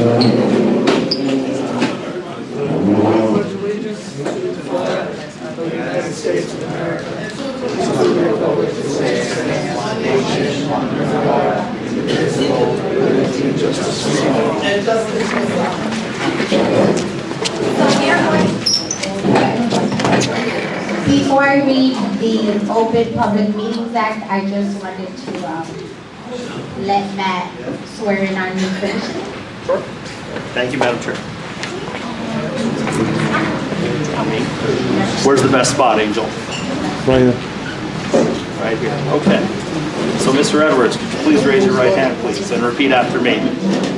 pledge allegiance to the flag of the United States of America, and to the republic for which it stands, one nation, under God, indivisible, with liberty and justice for all. Before I read the Open Public Meetings Act, I just wanted to let Matt swear in our new commissioner. Sure. Thank you, Madam Chair. Where's the best spot, Angel? Right here. Right here. Okay. So, Mr. Edwards, could you please raise your right hand, please, and repeat after me.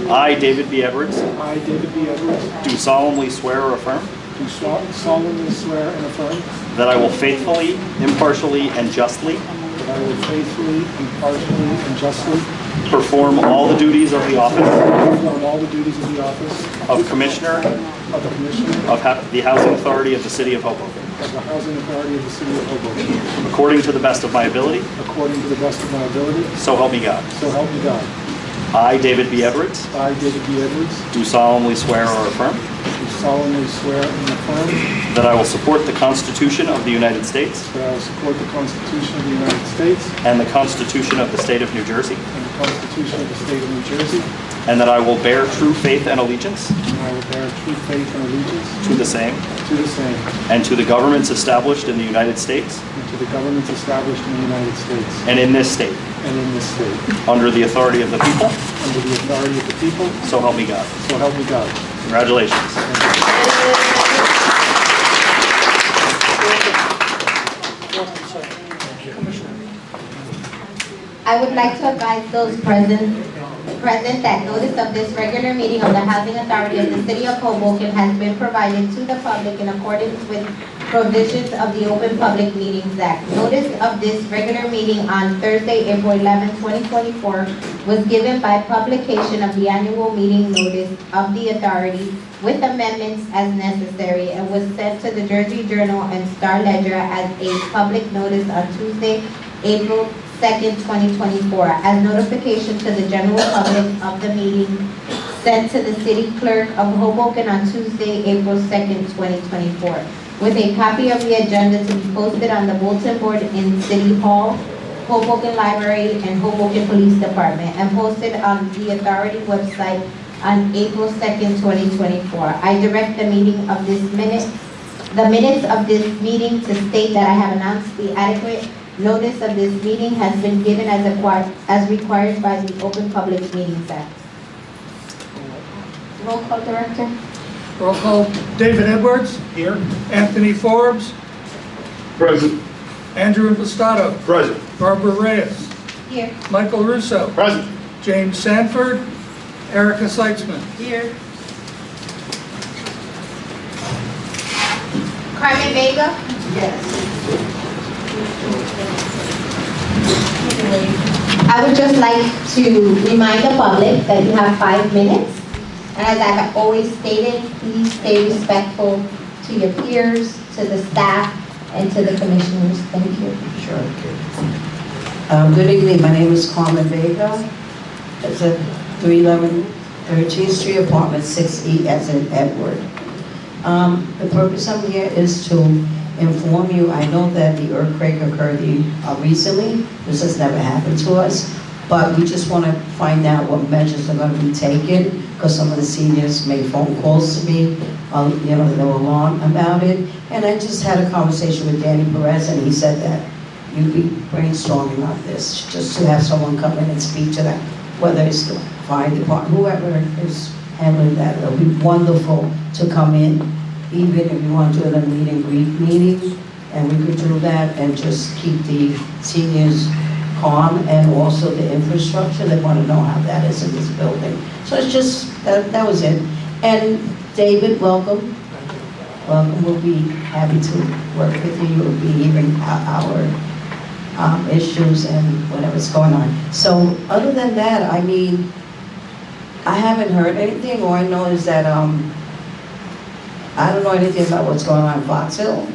I, David B. Edwards, I, David B. Edwards, do solemnly swear or affirm do solemnly swear and affirm that I will faithfully, impartially, and justly that I will faithfully, impartially, and justly perform all the duties of the office perform all the duties of the office of Commissioner of the Commissioner of the Housing Authority of the City of Hoboken, of the Housing Authority of the City of Hoboken, according to the best of my ability, according to the best of my ability, so help me God. so help me God. I, David B. Edwards, I, David B. Edwards, do solemnly swear or affirm do solemnly swear and affirm that I will support the Constitution of the United States that I will support the Constitution of the United States and the Constitution of the State of New Jersey, and the Constitution of the State of New Jersey, and that I will bear true faith and allegiance and I will bear true faith and allegiance to the same to the same and to the governments established in the United States and to the governments established in the United States and in this state, and in this state, under the authority of the people, under the authority of the people, so help me God. so help me God. Congratulations. I would like to advise those present that notice of this regular meeting of the Housing Authority of the City of Hoboken has been provided to the public in accordance with provisions of the Open Public Meetings Act. Notice of this regular meeting on Thursday, April 11, 2024 was given by publication of the annual meeting notice of the authority with amendments as necessary and was sent to the Jersey Journal and Star Ledger as a public notice on Tuesday, April 2nd, 2024, as notification to the general public of the meeting sent to the city clerk of Hoboken on Tuesday, April 2nd, 2024, with a copy of the agenda to be posted on the bulletin board in City Hall, Hoboken Library, and Hoboken Police Department, and posted on the authority website on April 2nd, 2024. I direct the minutes of this meeting to state that I have announced the adequate notice of this meeting has been given as required by the Open Public Meetings Act. Roll call, Director. Roll call. David Edwards. Here. Anthony Forbes. Present. Andrew Impastato. Present. Barbara Reyes. Here. Michael Russo. Present. James Sanford. Erica Seitzman. Here. Carmen Vega? Yes. I would just like to remind the public that you have 5 minutes. And as I've always stated, please stay respectful to your peers, to the staff, and to the commissioners. Thank you. Sure. Good evening. My name is Carmen Vega. It's at 311 13th Street, apartment 6E, as in Edward. The purpose I'm here is to inform you. I know that the earthquake occurred recently. This has never happened to us, but we just want to find out what measures are going to be taken, because some of the seniors made phone calls to me. They were alarmed about it. And I just had a conversation with Danny Perez, and he said that you'd be brainstorming on this, just to have someone come in and speak to that, whether it's the fire department, whoever is handling that. It'll be wonderful to come in, even if you want to do a meet and greet meeting, and we could do that and just keep the seniors calm, and also the infrastructure. They want to know how that is in this building. So it's just, that was it. And David, welcome. Welcome. We'll be happy to work with you. We'll be hearing our issues and whatever's going on. So other than that, I mean, I haven't heard anything. All I know is that I don't know anything about what's going on in Fox Hill.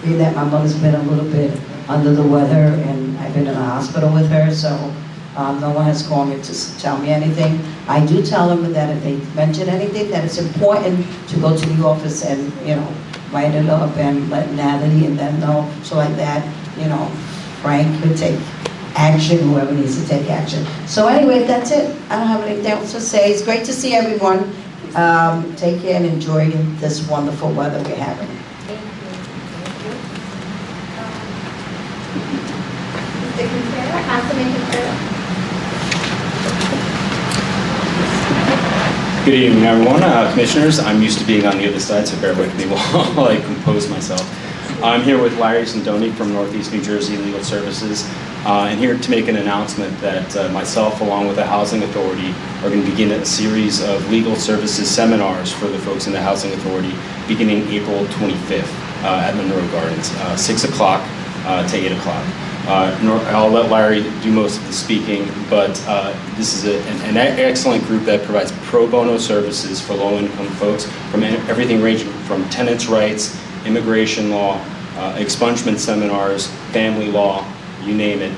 Being that my mother's been a little bit under the weather, and I've been in the hospital with her, so No one has called me to tell me anything. I do tell them that if they mention anything, that it's important to go to the office and, write it up and let Natalie and them know. So like that, Frank could take action, whoever needs to take action. So anyway, that's it. I don't have anything else to say. It's great to see everyone. Take care and enjoy this wonderful weather we're having. Thank you. Mr. Quintero, Councilman Quintero. Good evening, everyone. Commissioners, I'm used to being on the other side, so bear with me while I compose myself. I'm here with Larry Sindoni from Northeast New Jersey Legal Services, and here to make an announcement that myself, along with the Housing Authority, are going to begin a series of legal services seminars for the folks in the Housing Authority beginning April 25th at Monroe Gardens, 6 o'clock to 8 o'clock. I'll let Larry do most of the speaking, but this is an excellent group that provides pro bono services for low-income folks, from everything ranging from tenants' rights, immigration law, expungement seminars, family law, you name it.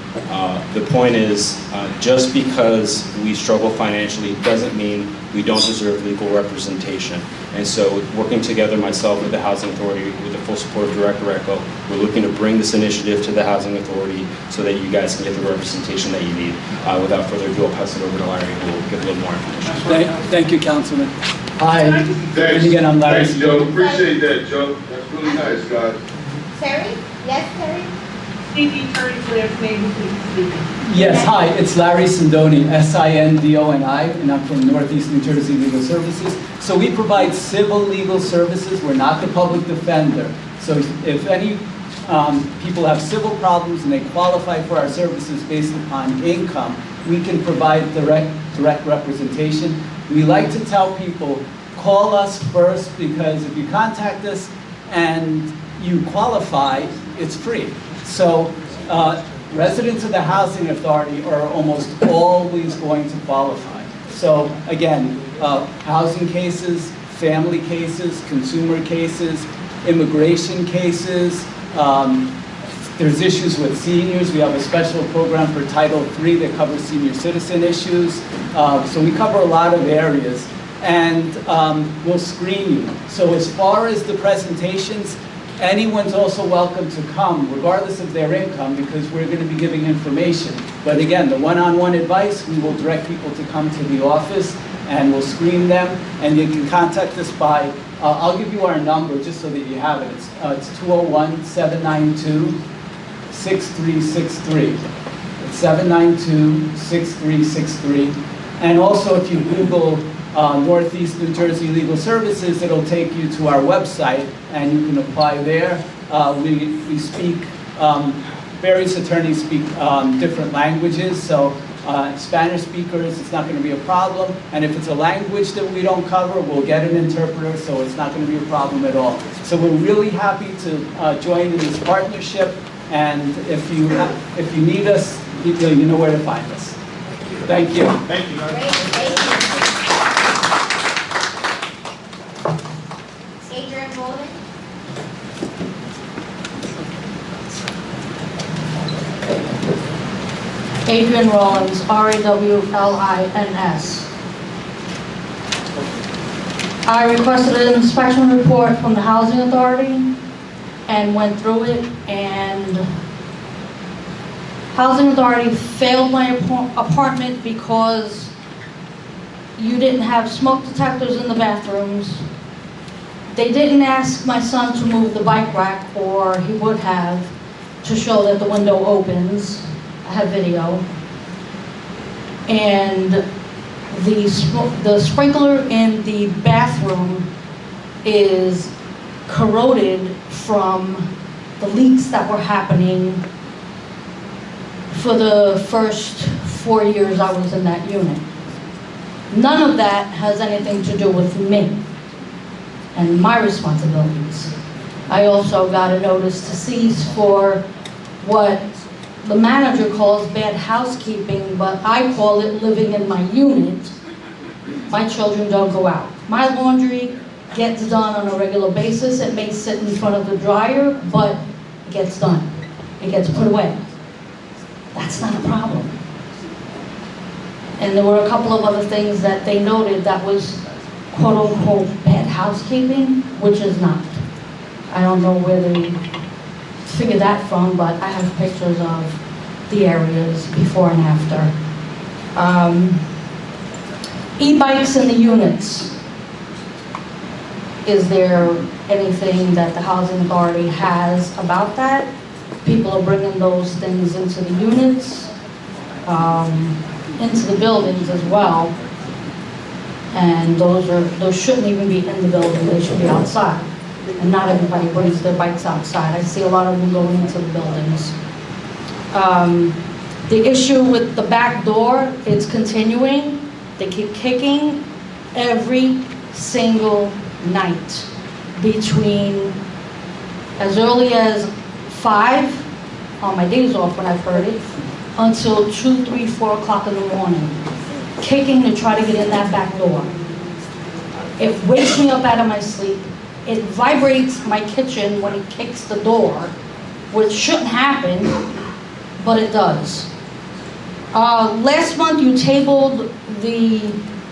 The point is, just because we struggle financially doesn't mean we don't deserve legal representation. And so, working together, myself with the Housing Authority, with the full support of Director Echo, we're looking to bring this initiative to the Housing Authority so that you guys can get the representation that you need. Without further ado, I'll pass it over to Larry, who will give a little more information. Thank you, Councilman. Hi, Thanks. again, I'm Larry. Thanks, Joe. Appreciate that, Joe. That's really nice, guys. Terry? Yes, Terry? Stevie Attorney's last name, please speak. Yes, hi, it's Larry Sindoni, S-I-N-D-O-N-I, and I'm from Northeast New Jersey Legal Services. So we provide civil legal services. We're not the public defender. So if any people have civil problems and they qualify for our services based upon income, we can provide direct representation. We like to tell people, call us first, because if you contact us and you qualify, it's free. So residents of the Housing Authority are almost always going to qualify. So again, housing cases, family cases, consumer cases, immigration cases, there's issues with seniors. We have a special program for Title III that covers senior citizen issues. So we cover a lot of areas, and we'll screen you. So as far as the presentations, anyone's also welcome to come, regardless of their income, because we're going to be giving information. But again, the one-on-one advice, we will direct people to come to the office, and we'll screen them, and you can contact us by, I'll give you our number just so that you have it. It's 201-792-6363. It's 792-6363. And also, if you Google Northeast New Jersey Legal Services, it'll take you to our website, and you can apply there. We speak, various attorneys speak different languages, so Spanish speakers, it's not going to be a problem. And if it's a language that we don't cover, we'll get an interpreter, so it's not going to be a problem at all. So we're really happy to join in this partnership, and if you need us, you know where to find us. Thank you. Thank you, guys. Great, thank you. Adrian Rowland? Adrian Rollins, R-A-W-L-I-N-S. I requested an inspection report from the Housing Authority and went through it, and Housing Authority failed my apartment because you didn't have smoke detectors in the bathrooms. They didn't ask my son to move the bike rack, or he would have, to show that the window opens. I have video. And the sprinkler in the bathroom is corroded from the leaks that were happening for the first 4 years I was in that unit. None of that has anything to do with me and my responsibilities. I also got a notice to cease for what the manager calls bad housekeeping, but I call it living in my unit. My children don't go out. My laundry gets done on a regular basis. It may sit in front of the dryer, but it gets done. It gets put away. That's not a problem. And there were a couple of other things that they noted that was quote-unquote bad housekeeping, which is not. I don't know where they figured that from, but I have pictures of the areas before and after. E-bikes in the units. Is there anything that the housing authority has about that? People are bringing those things into the units, into the buildings as well. And those shouldn't even be in the building, they should be outside. And not everybody brings their bikes outside. I see a lot of them going into the buildings. The issue with the back door, it's continuing. They keep kicking every single night between as early as 5 on my days off when I've heard it, until 2, 3, 4 o'clock in the morning, kicking to try to get in that back door. It wakes me up out of my sleep. It vibrates my kitchen when it kicks the door, which shouldn't happen, but it does. Last month you tabled the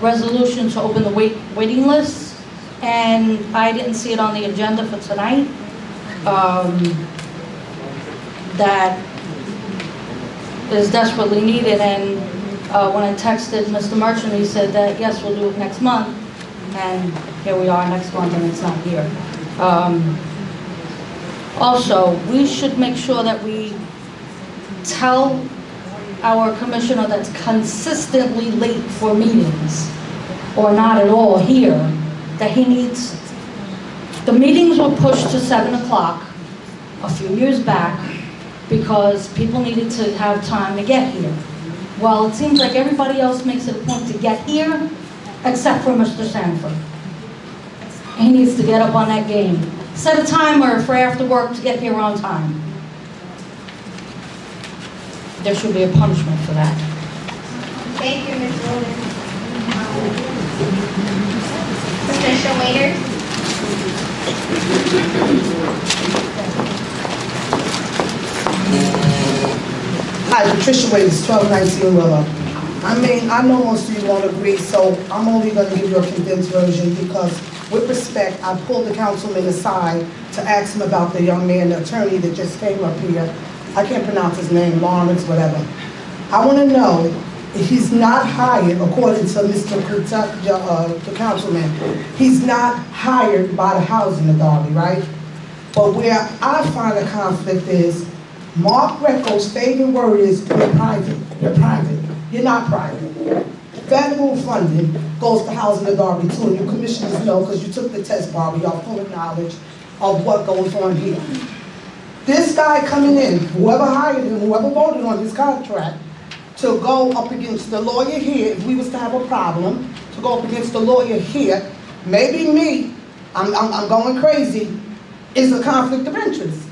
resolution to open the waiting list, and I didn't see it on the agenda for tonight. That is desperately needed, and when I texted Mr. Merchant, he said that yes, we'll do it next month, and here we are next month and it's not here. Also, we should make sure that we tell our commissioner that's consistently late for meetings, or not at all here, that he needs, the meetings were pushed to 7 o'clock a few years back because people needed to have time to get here. Well, it seems like everybody else makes it a point to get here, except for Mr. Sanford. He needs to get up on that game. Set a timer for after work to get here on time. There should be a punishment for that. Thank you, Ms. Rowland. Patricia Waiters. Hi, Patricia Waiters, 1219 Willow. I mean, I know most of you won't agree, so I'm only going to give you a condensed version because, with respect, I pulled the councilman aside to ask him about the young man, the attorney that just came up here. I can't pronounce his name, Lawrence, whatever. I want to know if he's not hired, according to Mr. the councilman, he's not hired by the housing authority, right? But where I find a conflict is, Mark Greco's favorite word is you're private. You're private. You're not private. Federal funding goes to housing authority too, and you commissioners know because you took the test, Barbie, y'all full of knowledge of what goes on here. This guy coming in, whoever hired him, whoever voted on his contract, to go up against the lawyer here, if we was to have a problem, to go up against the lawyer here, maybe me, I'm going crazy, is a conflict of interest.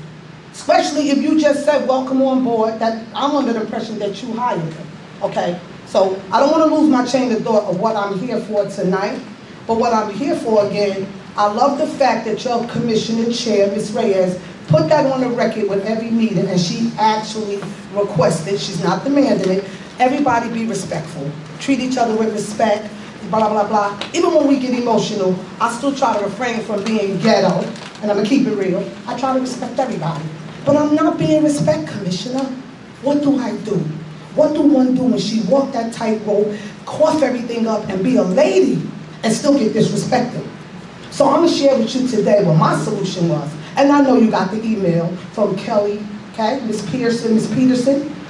Especially if you just said, welcome on board, that I'm under the impression that you hired him, okay? So I don't want to lose my chain of thought of what I'm here for tonight, but what I'm here for again, I love the fact that your commissioner chair, Ms. Reyes, put that on the record with every meeting, and she actually requested, she's not demanding it, everybody be respectful. Treat each other with respect, blah, blah, blah. Even when we get emotional, I still try to refrain from being ghetto, and I'm gonna keep it real. I try to respect everybody. But I'm not being respect, Commissioner. What do I do? What do one do when she walk that tightrope, cough everything up, and be a lady, and still get disrespected? So I'm gonna share with you today what my solution was. And I know you got the email from Kelly, okay, Ms. Peterson,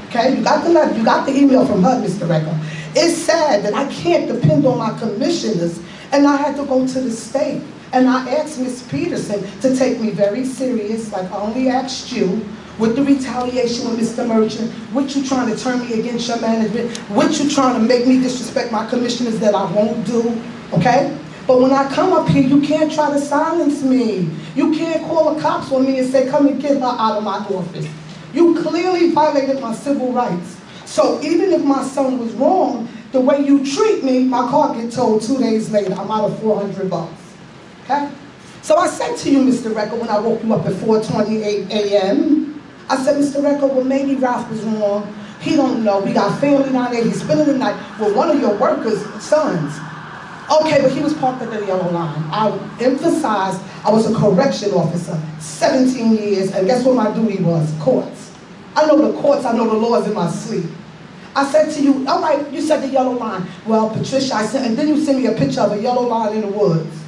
okay? You got the letter, you got the email from her, Mr. Recca. It's sad that I can't depend on my commissioners, and I had to go to the state. And I asked Ms. Peterson to take me very serious, like I only asked you, with the retaliation with Mr. Merchant, with you trying to turn me against your management, with you trying to make me disrespect my commissioners that I won't do, okay? But when I come up here, you can't try to silence me. You can't call the cops on me and say, come and get her out of my office. You clearly violated my civil rights. So even if my son was wrong, the way you treat me, my car get towed 2 days later. I'm out of $400. Okay? So I said to you, Mr. Recca, when I woke you up at 4:28 a.m., I said, Mr. Recca, well, maybe Ralph was wrong. He don't know. We got family down there. He's spending the night with one of your workers' sons. Okay, but he was parked at the yellow line. I emphasized I was a correction officer, 17 years, and guess what my duty was? Courts. I know the courts, I know the laws in my sleep. I said to you, all right, you said the yellow line. Well, Patricia, I said, and then you sent me a picture of a yellow line in the woods.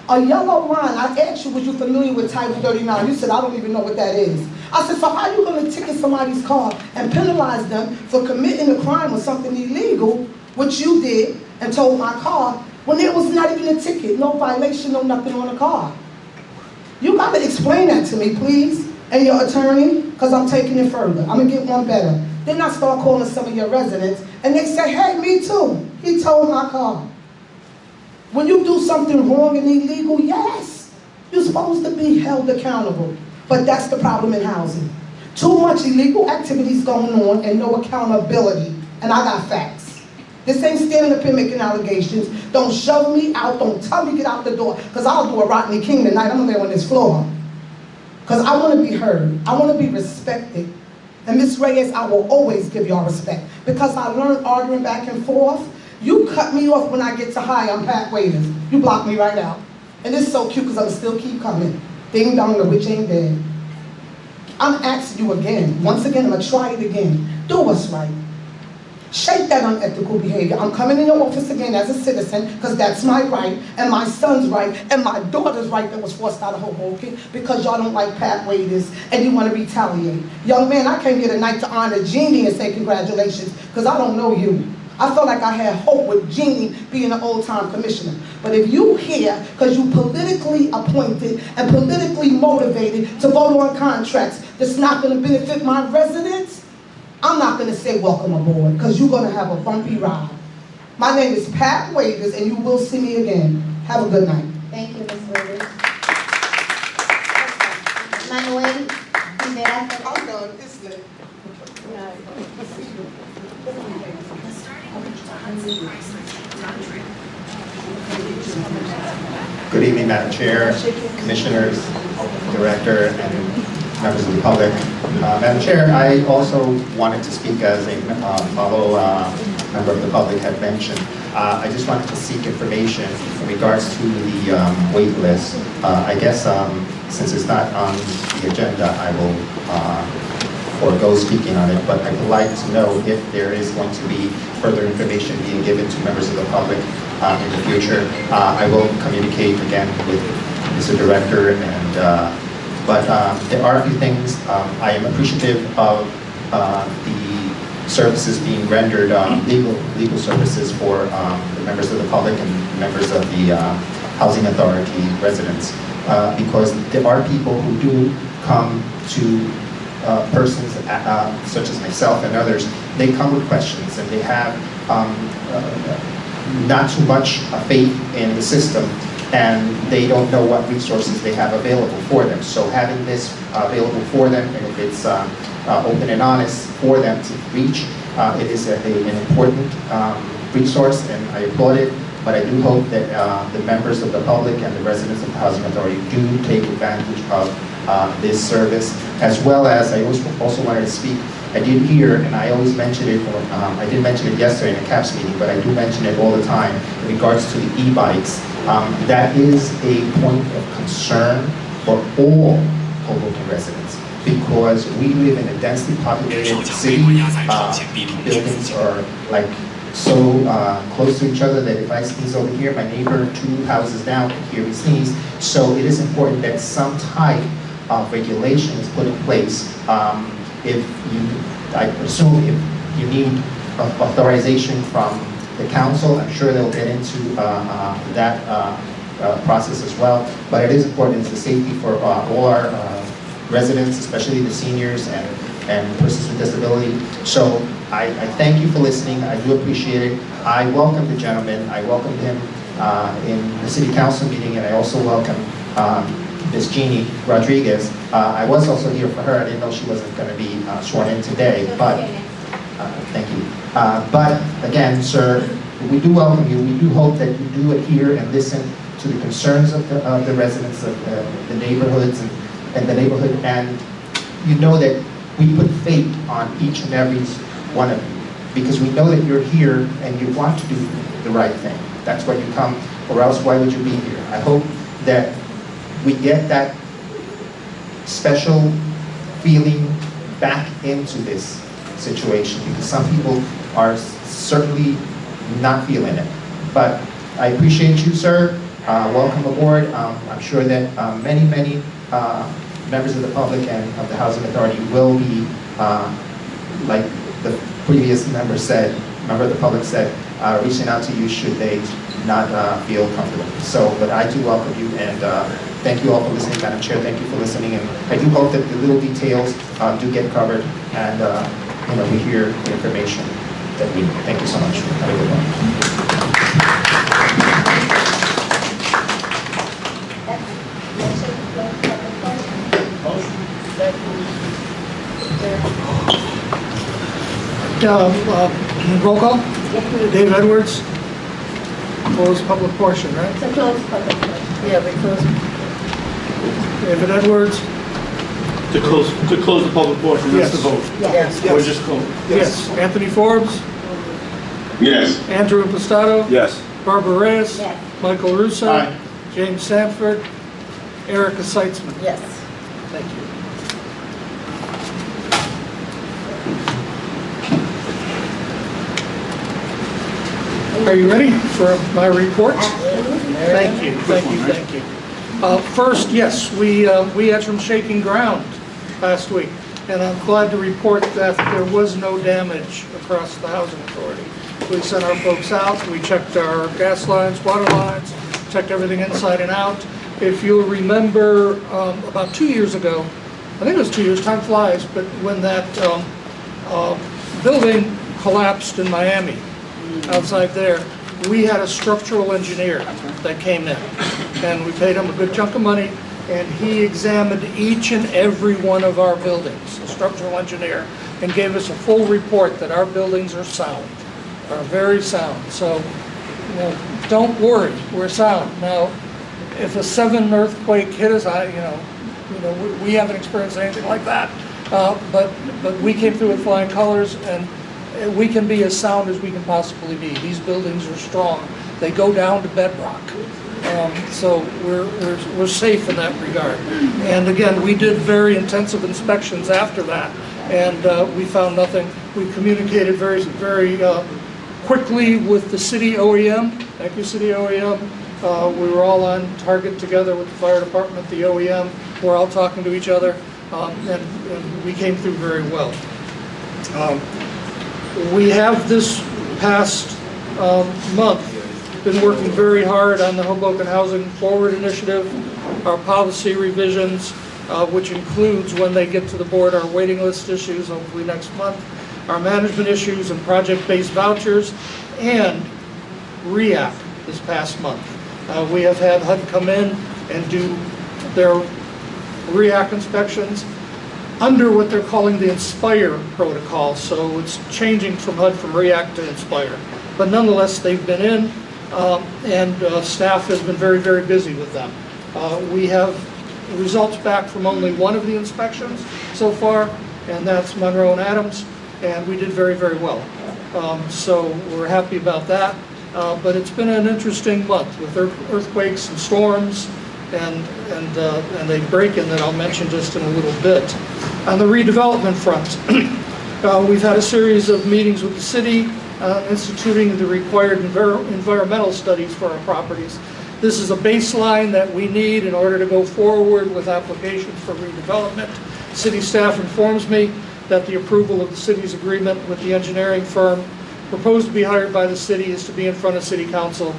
A yellow line, I asked you, was you familiar with Title 39? You said, I don't even know what that is. I said, so how are you going to ticket somebody's car and penalize them for committing a crime or something illegal, which you did, and told my car, when there was not even a ticket, no violation, no nothing on the car? You got to explain that to me, please, and your attorney, because I'm taking it further. I'm going to get one better. Then I start calling some of your residents, and they say, hey, me too. He told my car. When you do something wrong and illegal, yes, you're supposed to be held accountable. But that's the problem in housing. Too much illegal activities going on and no accountability. And I got facts. This ain't standing up here making allegations. Don't shove me out. Don't tell me get out the door. Because I'll do a Rodney King tonight. I'm going to lay on this floor. Because I want to be heard. I want to be respected. And Ms. Reyes, I will always give y'all respect. Because I learned arguing back and forth. You cut me off when I get to high on Pat Waiters. You block me right out. And it's so cute because I'm still keep coming. Ding dong, the witch ain't dead. I'm asking you again. Once again, I'm going to try it again. Do what's right. Shake that unethical behavior. I'm coming in your office again as a citizen because that's my right and my son's right and my daughter's right that was forced out of Hoboken because y'all don't like Pat Waiters and you want to retaliate. Young man, I can't get a night to honor Jeannie and say congratulations because I don't know you. I felt like I had hope with Jeannie being an old-time commissioner. But if you here because you politically appointed and politically motivated to vote on contracts that's not going to benefit my residents, I'm not going to say welcome aboard because you're going to have a bumpy ride. My name is Pat Waiters and you will see me again. Have a good night. Thank you, Ms. Waiters. Manuel Rivera. I'm done. It's lit. Good evening, Madam Chair, Commissioners, Director, and members of the public. Madam Chair, I also wanted to speak as a fellow member of the public had mentioned. I just wanted to seek information in regards to the wait list. I guess since it's not on the agenda, I will forego speaking on it, but I would like to know if there is going to be further information being given to members of the public in the future. I will communicate again with Mr. Director, but there are a few things. I am appreciative of the services being rendered, legal services for the members of the public and members of the Housing Authority residents, because there are people who do come to persons such as myself and others. They come with questions and they have not too much faith in the system, and they don't know what resources they have available for them. So having this available for them, and if it's open and honest for them to reach, it is an important resource, and I applaud it. But I do hope that the members of the public and the residents of the Housing Authority do take advantage of this service, as well as I also wanted to speak. I did hear, and I always mention it, I did mention it yesterday in a CAPS meeting, but I do mention it all the time in regards to the e-bikes. That is a point of concern for all Hoboken residents, because we live in a densely populated city. Buildings are like so close to each other that if I sneeze over here, my neighbor 2 houses down can hear me sneeze. So it is important that some type of regulation is put in place. I presume if you need authorization from the council, I'm sure they'll get into that process as well. But it is important, it's the safety for all our residents, especially the seniors and persons with disability. So I thank you for listening. I do appreciate it. I welcome the gentleman. I welcomed him in the city council meeting, and I also welcome Ms. Jeannie Rodriguez. I was also here for her. I didn't know she wasn't going to be sworn in today, but thank you. But again, sir, we do welcome you. We do hope that you do adhere and listen to the concerns of the residents of the neighborhoods and the neighborhood. And you know that we put faith on each and every want to, because we know that you're here and you want to do the right thing. That's why you come, or else why would you be here? I hope that we get that special feeling back into this situation, because some people are certainly not feeling it. But I appreciate you, sir. Welcome aboard. I'm sure that many members of the public and of the Housing Authority will be, like the previous member of the public said, reaching out to you should they not feel comfortable. So, but I do welcome you, and thank you all for listening, Madam Chair. Thank you for listening, and I do hope that the little details do get covered, and we hear the information that we need. Thank you so much. Have a good one. Roll call? Dave Edwards. Closed public portion, right? It's a closed public portion. Yeah, we close. David Edwards. To close the public portion, that's the vote. Yes. Or just close? Yes. Anthony Forbes. Yes. Andrew Impastato. Yes. Barbara Reyes. Yes. Michael Russo. Aye. James Sanford. Erica Seitzman. Yes. Thank you. Are you ready for my report? Thank you, thank you, thank you. First, yes, we had some shaking ground last week, and I'm glad to report that there was no damage across the Housing Authority. We sent our folks out, we checked our gas lines, water lines, checked everything inside and out. If you'll remember, about 2 years ago, I think it was 2 years, time flies, but when that building collapsed in Miami, outside there, we had a structural engineer that came in, and we paid him a good chunk of money, and he examined each and every one of our buildings, a structural engineer, and gave us a full report that our buildings are sound, are very sound. So, don't worry, we're sound. Now, if a 7 earthquake hit us, we haven't experienced anything like that, but we came through with flying colors, and we can be as sound as we can possibly be. These buildings are strong. They go down to bedrock. So we're safe in that regard. And again, we did very intensive inspections after that, and we found nothing. We communicated very quickly with the city OEM. Thank you, city OEM. We were all on target together with the fire department, the OEM. We're all talking to each other, and we came through very well. We have this past month been working very hard on the Hoboken Housing Forward Initiative, our policy revisions, which includes, when they get to the board, our waiting list issues, hopefully next month, our management issues and project-based vouchers, and REAC this past month. We have had HUD come in and do their REAC inspections under what they're calling the INSPIRE protocol, so it's changing from HUD from REACT to INSPIRE. But nonetheless, they've been in, and staff has been very, very busy with them. We have results back from only one of the inspections so far, and that's Monroe and Adams, and we did very, very well. So we're happy about that. But it's been an interesting month with earthquakes and storms, and a break-in that I'll mention just in a little bit. On the redevelopment front, we've had a series of meetings with the city, instituting the required environmental studies for our properties. This is a baseline that we need in order to go forward with applications for redevelopment. City staff informs me that the approval of the city's agreement with the engineering firm proposed to be hired by the city is to be in front of City Council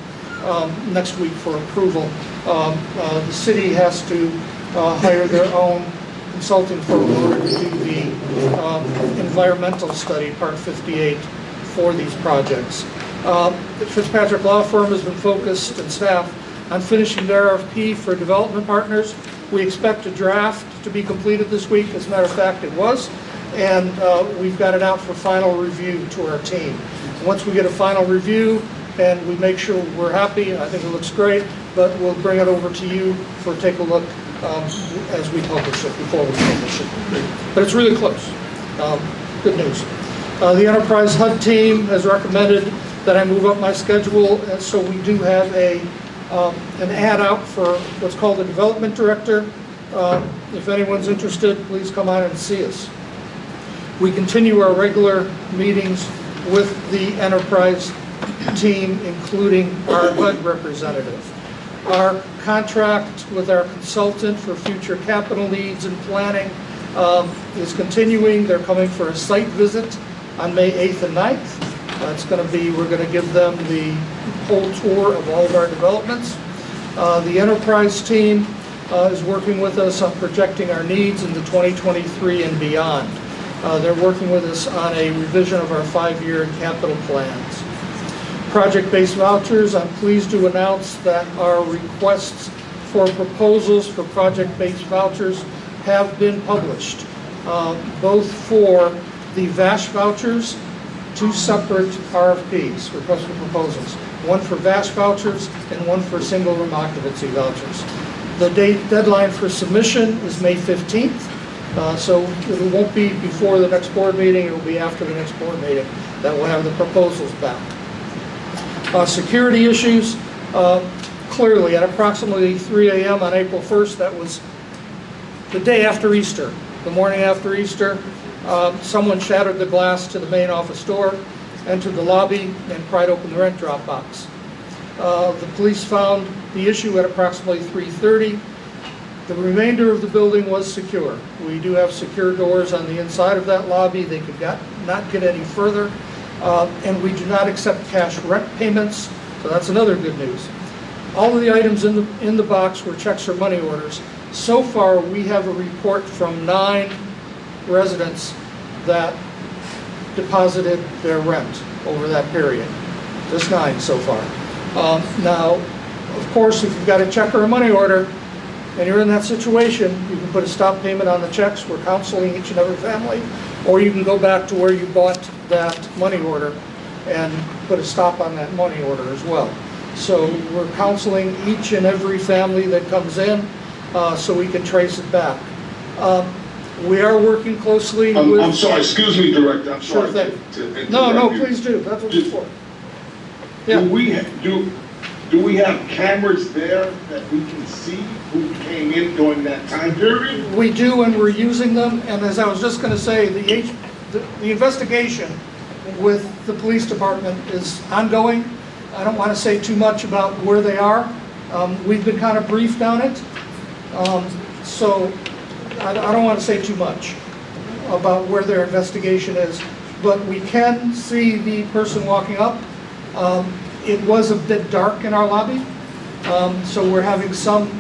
next week for approval. The city has to hire their own consulting firm in order to do the environmental study, Part 58, for these projects. The Fitzpatrick Law Firm has been focused, and staff, on finishing their RFP for development partners. We expect a draft to be completed this week. As a matter of fact, it was. And we've got it out for final review to our team. Once we get a final review and we make sure we're happy, I think it looks great, but we'll bring it over to you for take a look as we publish it, before we publish it. But it's really close. Good news. The Enterprise HUD team has recommended that I move up my schedule, and so we do have an ad out for what's called a development director. If anyone's interested, please come on and see us. We continue our regular meetings with the Enterprise team, including our HUD representative. Our contract with our consultant for future capital needs and planning is continuing. They're coming for a site visit on May 8th and 9th. That's going to be, we're going to give them the whole tour of all of our developments. The Enterprise team is working with us on projecting our needs into 2023 and beyond. They're working with us on a revision of our 5-year capital plans. Project-based vouchers, I'm pleased to announce that our requests for proposals for project-based vouchers have been published, both for the VASH vouchers, 2 separate RFPs, requests for proposals, one for VASH vouchers and one for single room occupancy vouchers. The deadline for submission is May 15th, so it won't be before the next board meeting, it will be after the next board meeting that we'll have the proposals back. Security issues, clearly at approximately 3 a.m. on April 1st, that was the day after Easter, the morning after Easter, someone shattered the glass to the main office door, entered the lobby, and pried open the rent drop box. The police found the issue at approximately 3:30. The remainder of the building was secure. We do have secure doors on the inside of that lobby. They could not get any further. And we do not accept cash rent payments, so that's another good news. All of the items in the box were checks or money orders. So far, we have a report from 9 residents that deposited their rent over that period. Just 9 so far. Now, of course, if you've got a check or a money order, and you're in that situation, you can put a stop payment on the checks. We're counseling each and every family. Or you can go back to where you bought that money order and put a stop on that money order as well. So we're counseling each and every family that comes in so we can trace it back. We are working closely with... I'm sorry, excuse me, Director. I'm Sure sorry thing. to interrupt No, you. please do. That's what it's for. Yeah. Do we have cameras there that we can see who came in during that time period? We do, and we're using them. And as I was just going to say, the investigation with the police department is ongoing. I don't want to say too much about where they are. We've been kind of briefed on it. So I don't want to say too much about where their investigation is. But we can see the person walking up. It was a bit dark in our lobby, so we're having some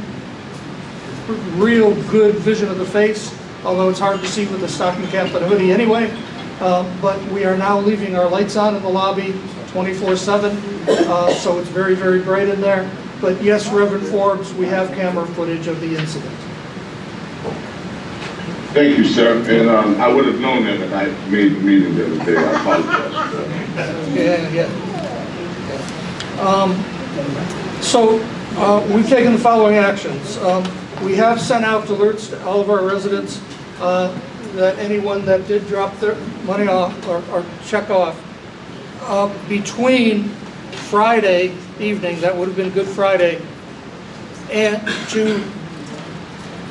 real good vision of the face, although it's hard to see with the stocking cap and hoodie anyway. But we are now leaving our lights on in the lobby 24/7, so it's very, very bright in there. But yes, Reverend Forbes, we have camera footage of the incident. Thank you, sir. And I would have known that if I made the meeting the other day. I apologize. Yeah. So we've taken the following actions. We have sent out alerts to all of our residents that anyone that did drop their money off or check off between Friday evening, that would have been Good Friday, and to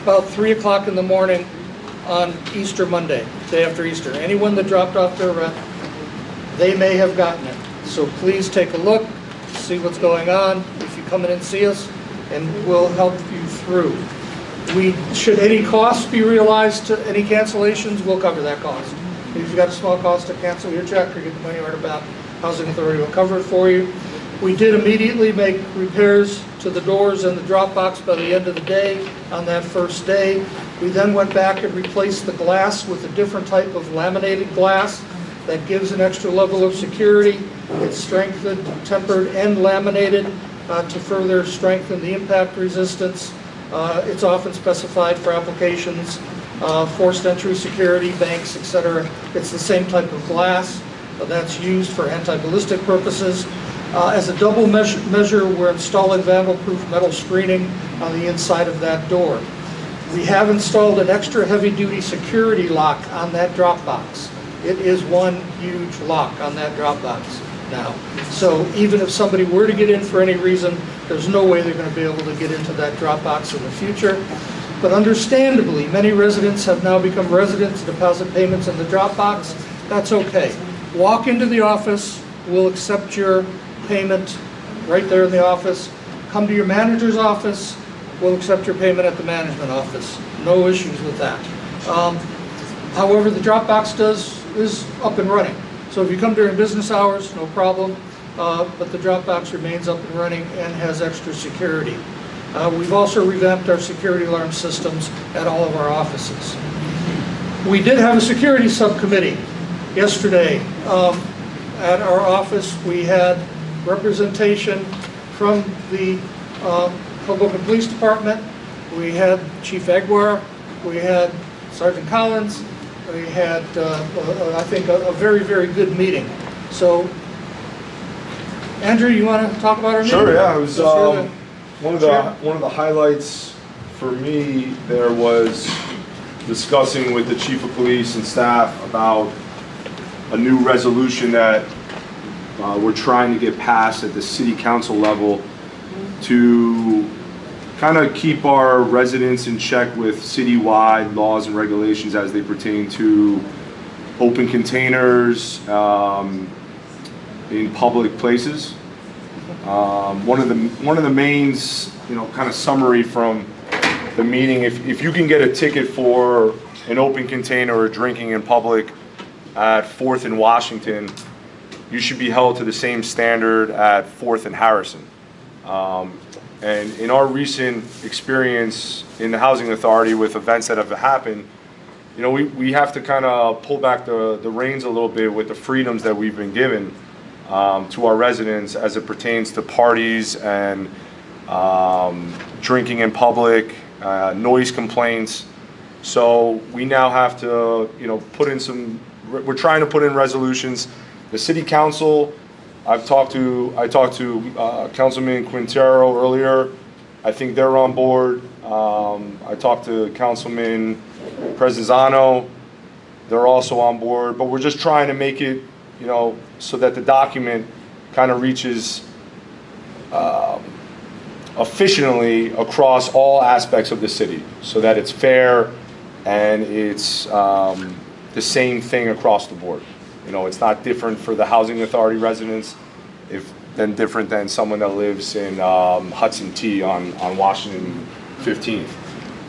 about 3 o'clock in the morning on Easter Monday, day after Easter. Anyone that dropped off their rent, they may have gotten it. So please take a look. See what's going on. If you come in and see us, and we'll help you through. Should any costs be realized to any cancellations, we'll cover that cost. If you've got a small cost to cancel your check or get the money order back, Housing Authority will cover it for you. We did immediately make repairs to the doors and the drop box by the end of the day on that first day. We then went back and replaced the glass with a different type of laminated glass that gives an extra level of security. It's strengthened, tempered, and laminated to further strengthen the impact resistance. It's often specified for applications, forced entry security, banks, etc. It's the same type of glass that's used for anti-ballistic purposes. As a double measure, we're installing vandal-proof metal screening on the inside of that door. We have installed an extra heavy-duty security lock on that drop box. it is one huge lock on that drop box now. So even if somebody were to get in for any reason, there's no way they're going to be able to get into that drop box in the future. But understandably, many residents have now become residents, deposit payments in the drop box. That's okay. Walk into the office, we'll accept your payment right there in the office. Come to your manager's office, we'll accept your payment at the management office. No issues with that. However, the drop box is up and running. So if you come during business hours, no problem, but the drop box remains up and running and has extra security. We've also revamped our security alarm systems at all of our offices. We did have a security subcommittee yesterday. At our office, we had representation from the Hoboken Police Department. We had Chief Aguirre, we had Sergeant Collins, we had, I think, a very, very good meeting. So, Andrew, you want to talk about our meeting? Sure, yeah. It was one of the highlights for me there was discussing with the Chief of Police and staff about a new resolution that we're trying to get passed at the city council level to kind of keep our residents in check with citywide laws and regulations as they pertain to open containers in public places. One of the mains, kind of summary from the meeting, if you can get a ticket for an open container or drinking in public at 4th and Washington, you should be held to the same standard at 4th and Harrison. And in our recent experience in the Housing Authority with events that have happened, we have to kind of pull back the reins a little bit with the freedoms that we've been given to our residents as it pertains to parties and drinking in public, noise complaints. So we now have to, we're trying to put in resolutions. The city council, I talked to Councilman Quintero earlier. I think they're on board. I talked to Councilman Presenzano. They're also on board. But we're just trying to make it, so that the document kind of reaches efficiently across all aspects of the city, so that it's fair and it's the same thing across the board. It's not different for the Housing Authority residents than different than someone that lives in Hudson T on Washington 15th.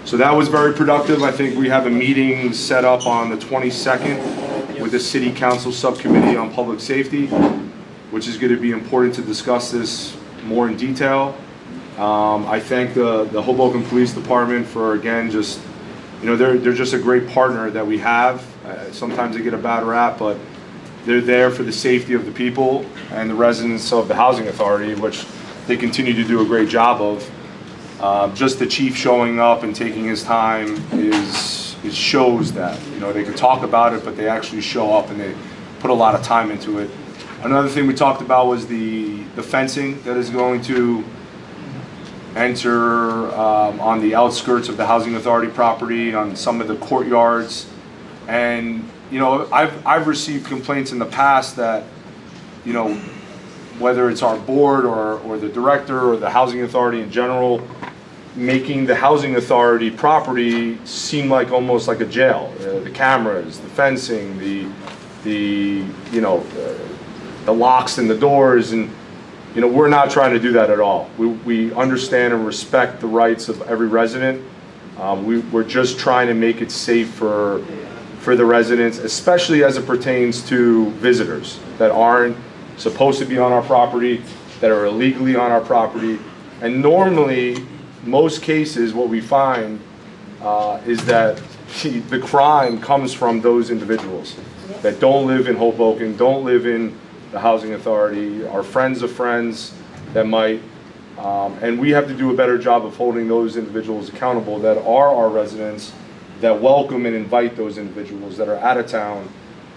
So that was very productive. I think we have a meeting set up on the 22nd with the City Council Subcommittee on Public Safety, which is going to be important to discuss this more in detail. I thank the Hoboken Police Department for, again, just, they're just a great partner that we have. Sometimes they get a bad rap, but they're there for the safety of the people and the residents of the Housing Authority, which they continue to do a great job of. Just the chief showing up and taking his time it shows that, they can talk about it, but they actually show up and they put a lot of time into it. Another thing we talked about was the fencing that is going to enter on the outskirts of the Housing Authority property, on some of the courtyards. And I've received complaints in the past that, whether it's our board or the director or the Housing Authority in general, making the Housing Authority property seem like almost like a jail. The cameras, the fencing, the locks and the doors, and we're not trying to do that at all. We understand and respect the rights of every resident. We're just trying to make it safe for the residents, especially as it pertains to visitors that aren't supposed to be on our property, that are illegally on our property. And normally, most cases, what we find is that the crime comes from those individuals that don't live in Hoboken, don't live in the Housing Authority, are friends of friends that might, and we have to do a better job of holding those individuals accountable that are our residents, that welcome and invite those individuals that are out of town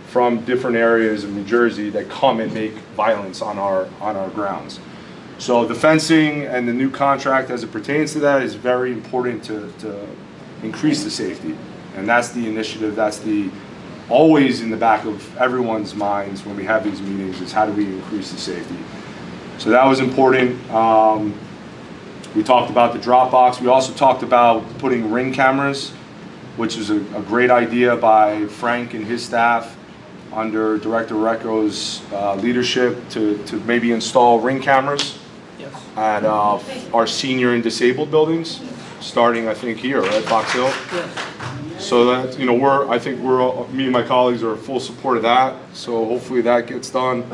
from different areas of New Jersey that come and make violence on our grounds. So the fencing and the new contract as it pertains to that is very important to increase the safety. And that's the initiative, that's the always in the back of everyone's minds when we have these meetings is how do we increase the safety. So that was important. We talked about the drop box. We also talked about putting ring cameras, which is a great idea by Frank and his staff under Director Recco's leadership to maybe install ring cameras at our senior and disabled buildings, starting I think here, right, Fox Hill? Yes. So that, you know, me and my colleagues are full support of that. So hopefully that gets done.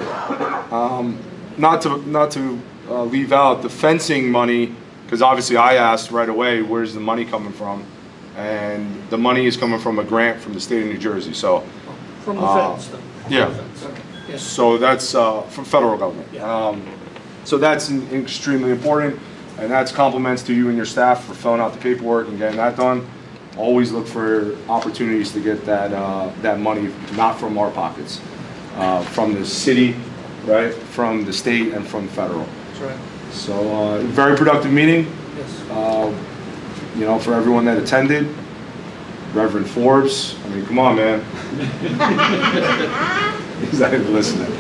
Not to leave out the fencing money, because obviously I asked right away, where's the money coming from? And the money is coming from a grant from the state of New Jersey. So From the feds, though. yeah. Okay. Yes. So that's from federal government. Yeah. So that's extremely important, and that's compliments to you and your staff for filling out the paperwork and getting that done. Always look for opportunities to get that money, not from our pockets, from the city, right, from the state, and from federal. That's right. So very productive meeting. Yes. You know, for everyone that attended. Reverend Forbes, I mean, come on, man. He's not even listening.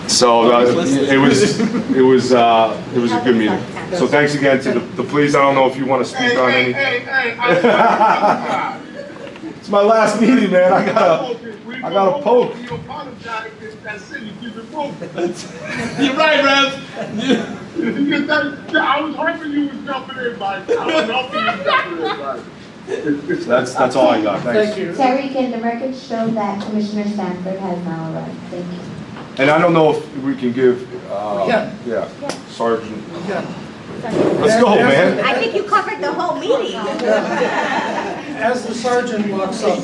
So it was a good meeting. So thanks again to the police. I don't know if you want to speak on any. It's my last meeting, man. I gotta poke. You apologize. That's it. You keep it moving. You're right, Rev. I was hoping you was jumping in, Mike. I was hoping you was jumping in, Mike. So that's all I got. Thanks. Thank you. Terry, can the record show that Commissioner Stanford has now arrived? Thank you. And I don't know if we can give. can. Yeah. Sergeant. Yeah. Let's go, man. I think you covered the whole meeting. As the sergeant walks up,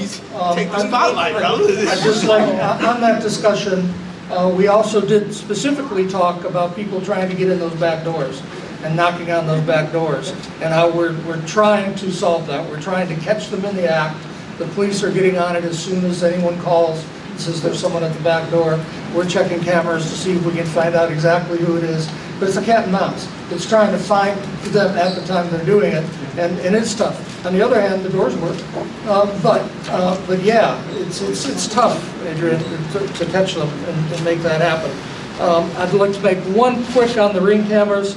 Take the spotlight, bro. I'd just like, on that discussion, we also did specifically talk about people trying to get in those back doors and knocking on those back doors, and how we're trying to solve that. We're trying to catch them in the act. The police are getting on it as soon as anyone calls and says there's someone at the back door. We're checking cameras to see if we can find out exactly who it is. But it's a cat and mouse. It's trying to find them at the time they're doing it, and it's tough. On the other hand, the doors work. But yeah, it's tough, Adrian, to catch them and make that happen. I'd like to make one quick on the ring cameras.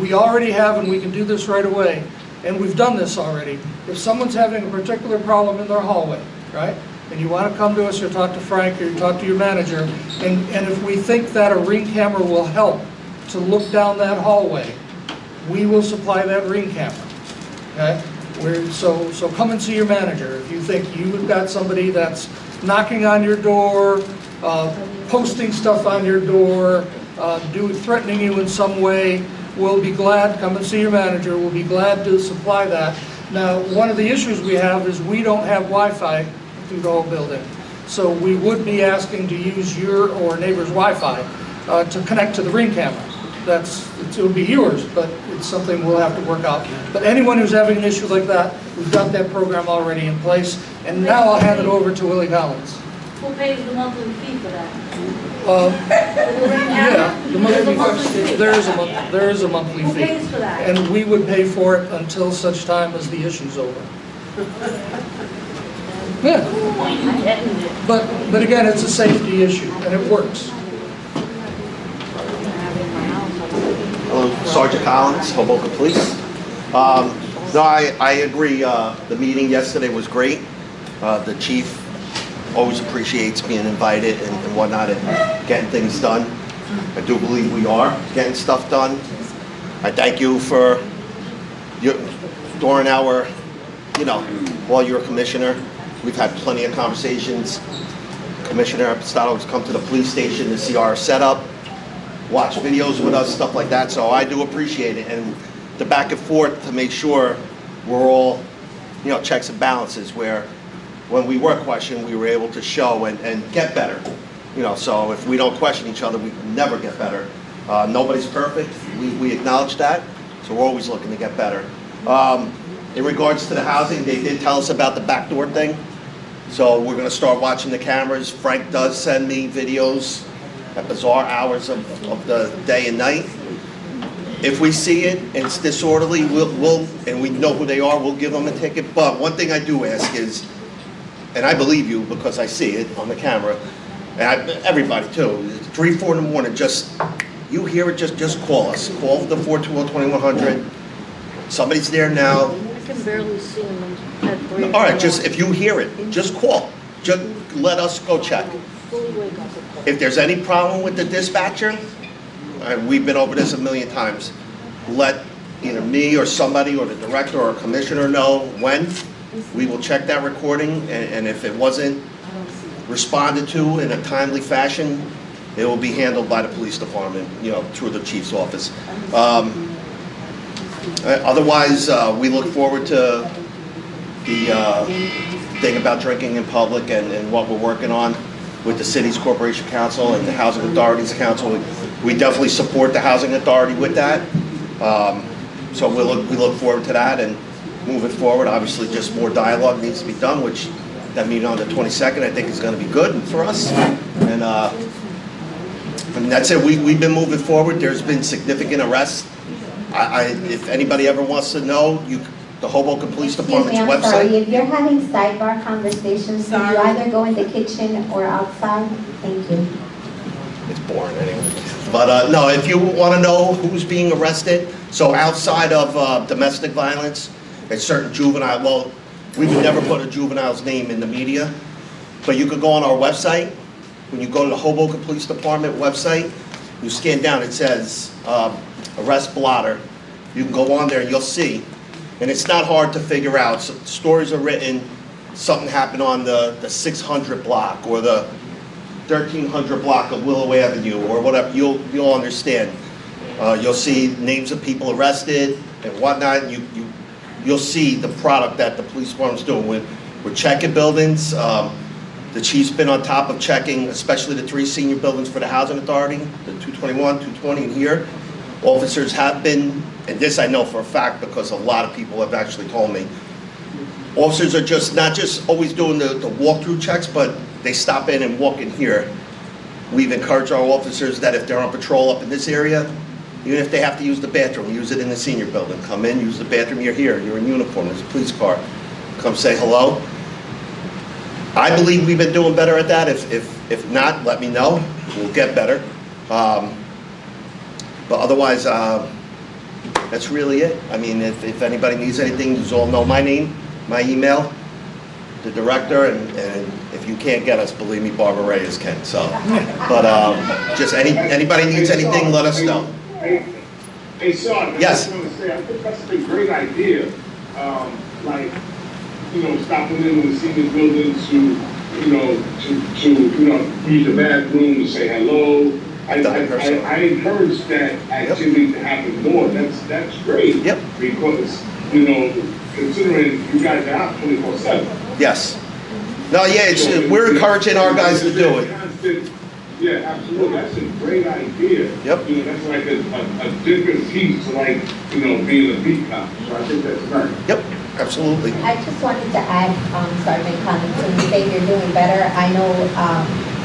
We already have, and we can do this right away, and we've done this already. If someone's having a particular problem in their hallway, right, and you want to come to us or talk to Frank or you talk to your manager, and if we think that a ring camera will help to look down that hallway, we will supply that ring camera, okay? So come and see your manager. If you think you've got somebody that's knocking on your door, posting stuff on your door, threatening you in some way, we'll be glad, come and see your manager, we'll be glad to supply that. Now, one of the issues we have is we don't have Wi-Fi through the whole building. So we would be asking to use your or neighbor's Wi-Fi to connect to the ring camera. It would be yours, but it's something we'll have to work out. But anyone who's having an issue like that, we've got that program already in place. And now I'll hand it over to Willie Collins. Who pays the monthly fee for that? Yeah, the monthly fee. There is a monthly Who fee. pays for that? And we would pay for it until such time as the issue's over. Yeah. But again, it's a safety issue, and it works. Hello, Sergeant Collins, Hoboken Police. No, I agree. The meeting yesterday was great. The chief always appreciates being invited and whatnot and getting things done. I do believe we are getting stuff done. I thank you for during our, while you're a commissioner, we've had plenty of conversations. Commissioner Apostolo's come to the police station to see our setup, watch videos with us, stuff like that, so I do appreciate it. And the back and forth to make sure we're all, checks and balances, where when we were questioned, we were able to show and get better. So if we don't question each other, we can never get better. Nobody's perfect, we acknowledge that, so we're always looking to get better. In regards to the housing, they did tell us about the backdoor thing, so we're gonna start watching the cameras. Frank does send me videos at bizarre hours of the day and night. If we see it and it's disorderly, we'll and we know who they are, we'll give them a ticket. But one thing I do ask is, and I believe you because I see it on the camera, and everybody too, 3, 4 in the morning, just, you hear it, just call us. Call the 420-2100. Somebody's there now. I can barely see them at 3. All right, just, if you hear it, just call. Just let us go check. Fully wake up. If there's any problem with the dispatcher, we've been over this a million times, let either me or somebody or the director or commissioner know when. We will check that recording, and if it wasn't responded to in a timely fashion, it will be handled by the police department, through the chief's office. Otherwise, we look forward to the thing about drinking in public and what we're working on with the city's corporation council and the housing authorities council. We definitely support the housing authority with that. So we look forward to that and moving forward. Obviously, just more dialogue needs to be done, which that meeting on the 22nd I think is going to be good for us. And that's it. We've been moving forward. There's been significant arrests. If anybody ever wants to know, the Hoboken Police Department's Excuse me, I'm website. sorry. If you're having sidebar conversations, can you either go in the kitchen or outside? Thank you. It's boring anyway. But no, if you want to know who's being arrested, so outside of domestic violence and certain juvenile, well, we would never put a juvenile's name in the media, but you could go on our website. When you go to the Hoboken Police Department website, you scan down, it says arrest blotter. You can go on there and you'll see. And it's not hard to figure out. So stories are written, something happened on the 600 block or the 1300 block of Willow Avenue or whatever. You'll understand. You'll see names of people arrested and whatnot. You'll see the product that the police department's doing. We're checking buildings. The chief's been on top of checking, especially the 3 senior buildings for the housing authority, the 221, 220, and here. Officers have been, and this I know for a fact because a lot of people have actually told me, officers are just not just always doing the walkthrough checks, but they stop in and walk in here. We've encouraged our officers that if they're on patrol up in this area, even if they have to use the bathroom, use it in the senior building. Come in, use the bathroom, you're here, you're in uniform, there's a police car. Come say hello. I believe we've been doing better at that. If not, let me know. We'll get better. But otherwise, that's really it. I mean, if anybody needs anything, you all know my name, my email, the director, and if you can't get us, believe me, Barbara Reyes can. So, but just anybody needs anything, let us know. Hey, Sean, yes. I just want to say, I think that's a great idea. Stopping in the senior buildings to use the bathroom to say hello. I encourage that activity to happen more. That's great. Yep. Because, considering you guys are out 24/7. Yes. No, yeah, we're encouraging our guys to do it. Yeah, absolutely. That's a great idea. Yep. That's like a different piece to being a beat cop. So I think that's nice. Yep. Absolutely. I just wanted to add, sorry, my comments. When you say you're doing better, I know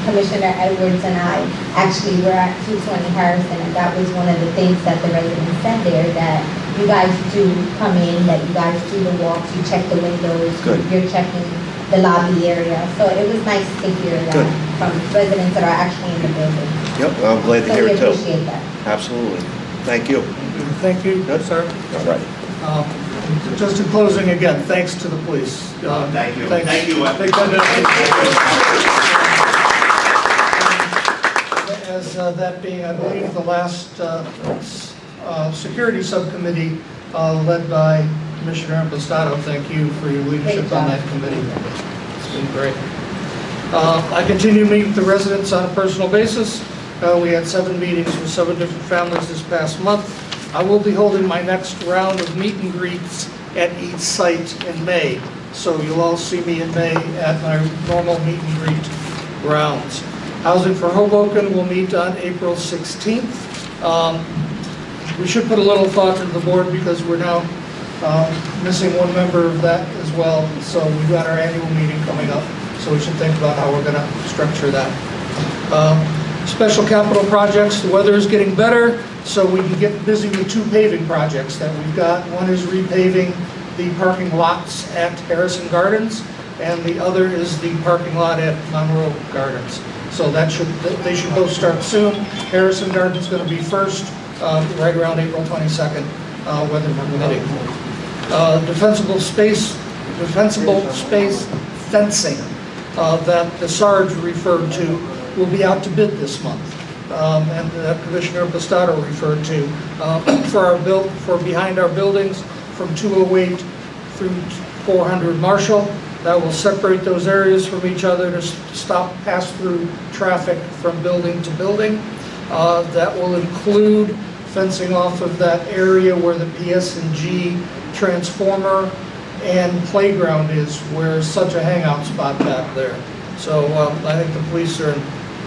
Commissioner Edwards and I actually were at 220 Harrison, and that was one of the things that the residents said there, that you guys do come in, that you guys do the walks, you check the windows, you're checking the lobby area. So it was nice to hear that from residents that are actually in the building. Yep, I'm glad to hear it too. So we appreciate that. Absolutely. Thank you. Thank you, sir. All right. Just in closing, again, thanks to the police. Thank you. Thanks. Thank you. As that being, I believe, the last security subcommittee led by Commissioner Impastato. Thank you for your leadership on that committee. It's been great. I continue to meet with the residents on a personal basis. We had 7 meetings with 7 different families this past month. I will be holding my next round of meet and greets at each site in May. So you'll all see me in May at my normal meet and greet rounds. Housing for Hoboken will meet on April 16th. We should put a little thought into the board because we're now missing one member of that as well. So we've got our annual meeting coming up. So we should think about how we're going to structure that. Special capital projects, the weather is getting better, so we can get busy with 2 paving projects that we've got. One is repaving the parking lots at Harrison Gardens. and the other is the parking lot at Monroe Gardens. So they should both start soon. Harrison Gardens is going to be first, right around April 22nd, weather permitting. Defensible space fencing that the Sarge referred to will be out to bid this month. And that Commissioner Pistato referred to for behind our buildings from 208 through 400 Marshall. That will separate those areas from each other to stop pass-through traffic from building to building. That will include fencing off of that area where the PS&G transformer and playground is, where it's such a hangout spot back there. So I think the police are in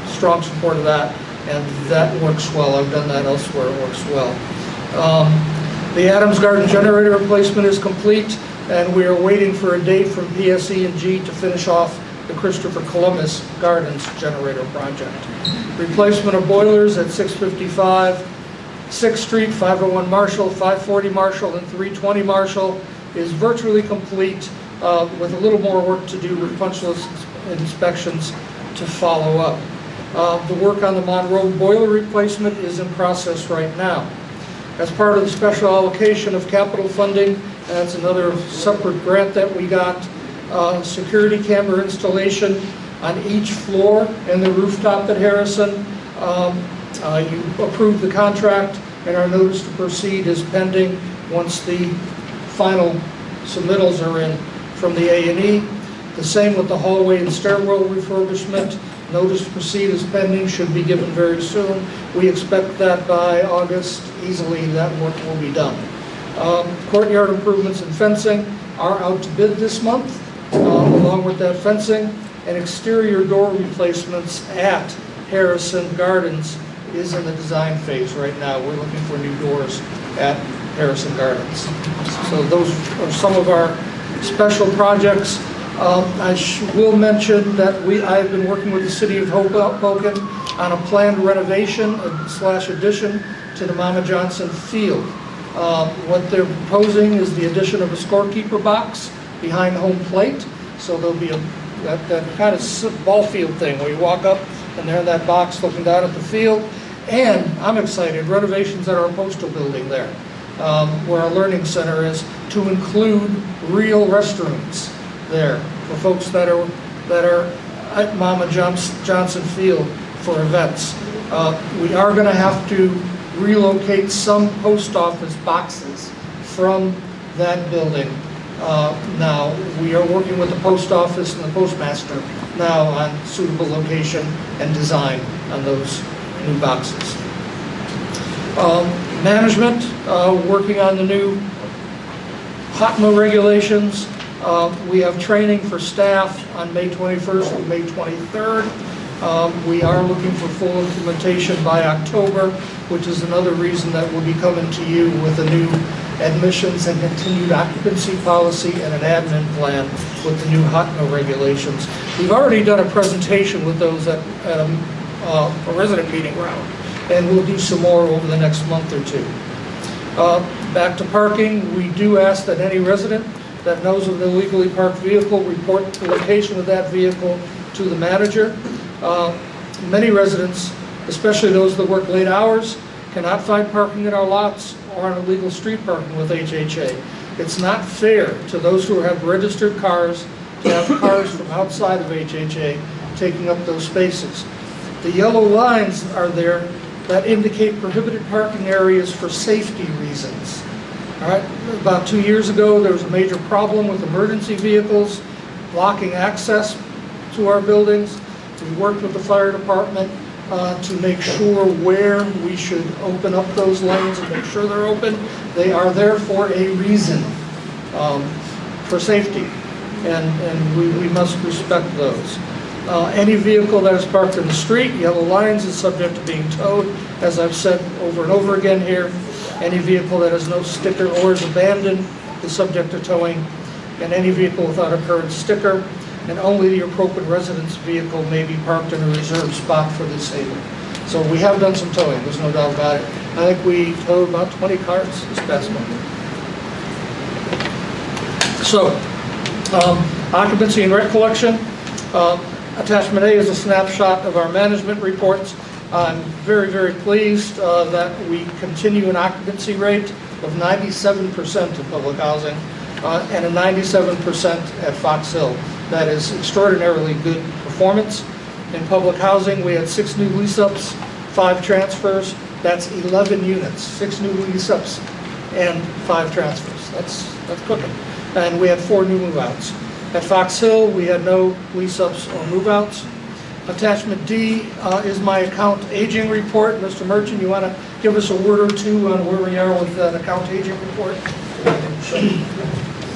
strong support of that, and that works well. I've done that elsewhere, it works well. The Adams Garden generator replacement is complete, and we are waiting for a date from PSE&G to finish off the Christopher Columbus Gardens generator project. Replacement of boilers at 655 6th Street, 501 Marshall, 540 Marshall, and 320 Marshall is virtually complete, with a little more work to do with punch list inspections to follow up. The work on the Monroe boiler replacement is in process right now. As part of the special allocation of capital funding, that's another separate grant that we got, security camera installation on each floor and the rooftop at Harrison. You approved the contract, and our notice to proceed is pending once the final submittals are in from the A&E. The same with the hallway and stairwell refurbishment. Notice to proceed is pending, should be given very soon. We expect that by August, easily that work will be done. Courtyard improvements and fencing are out to bid this month, along with that fencing, and exterior door replacements at Harrison Gardens is in the design phase right now. We're looking for new doors at Harrison Gardens. So those are some of our special projects. I will mention that I've been working with the city of Hoboken on a planned renovation / addition to the Mama Johnson Field. What they're proposing is the addition of a scorekeeper box behind home plate. So there'll be that kind of ball field thing where you walk up and they're in that box looking down at the field. And I'm excited, renovations at our postal building there, where our learning center is, to include real restrooms there for folks that are at Mama Johnson Field for events. We are going to have to relocate some post office boxes from that building. Now, we are working with the post office and the postmaster now on suitable location and design on those new boxes. Management, working on the new HOTMA regulations. We have training for staff on May 21st and May 23rd. We are looking for full implementation by October, which is another reason that we'll be coming to you with a new admissions and continued occupancy policy and an admin plan with the new HOTMA regulations. We've already done a presentation with those at a resident meeting round, and we'll do some more over the next month or two. Back to parking, we do ask that any resident that knows of an illegally parked vehicle report the location of that vehicle to the manager. Many residents, especially those that work late hours, cannot find parking in our lots or on illegal street parking with HHA. It's not fair to those who have registered cars to have cars from outside of HHA taking up those spaces. The yellow lines are there that indicate prohibited parking areas for safety reasons. All right, about 2 years ago, there was a major problem with emergency vehicles blocking access to our buildings. We worked with the fire department to make sure where we should open up those lanes and make sure they're open. They are there for a reason, for safety, and we must respect those. Any vehicle that is parked in the street, yellow lines, is subject to being towed, as I've said over and over again here. Any vehicle that has no sticker or is abandoned is subject to towing, and any vehicle without a current sticker, and only the appropriate resident's vehicle may be parked in a reserved spot for disabled. So we have done some towing, there's no doubt about it. I think we towed about 20 cars this past month. So, Occupancy and rent collection. Attachment A is a snapshot of our management reports. I'm very, very pleased that we continue an occupancy rate of 97% in public housing and a 97% at Fox Hill. That is extraordinarily good performance. In public housing, we had 6 new lease-ups, 5 transfers. That's 11 units, 6 new lease-ups and 5 transfers. That's cooking. And we had 4 new move-outs. At Fox Hill, we had no lease-ups or move-outs. Attachment D is my account aging report. Mr. Merchant, you want to give us a word or two on where we are with that account aging report?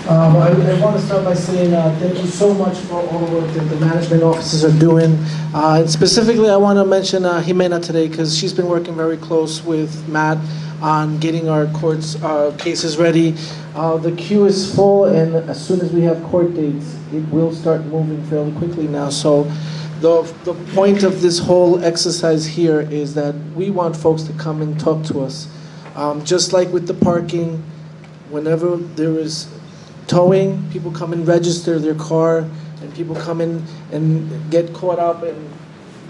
I want to start by saying thank you so much for all the work that the management officers are doing. And specifically, I want to mention Jimena today because she's been working very close with Matt on getting our courts cases ready. The queue is full, and as soon as we have court dates, it will start moving fairly quickly now. So the point of this whole exercise here is that we want folks to come and talk to us. Just like with the parking, whenever there is towing, people come and register their car, and people come in and get caught up, and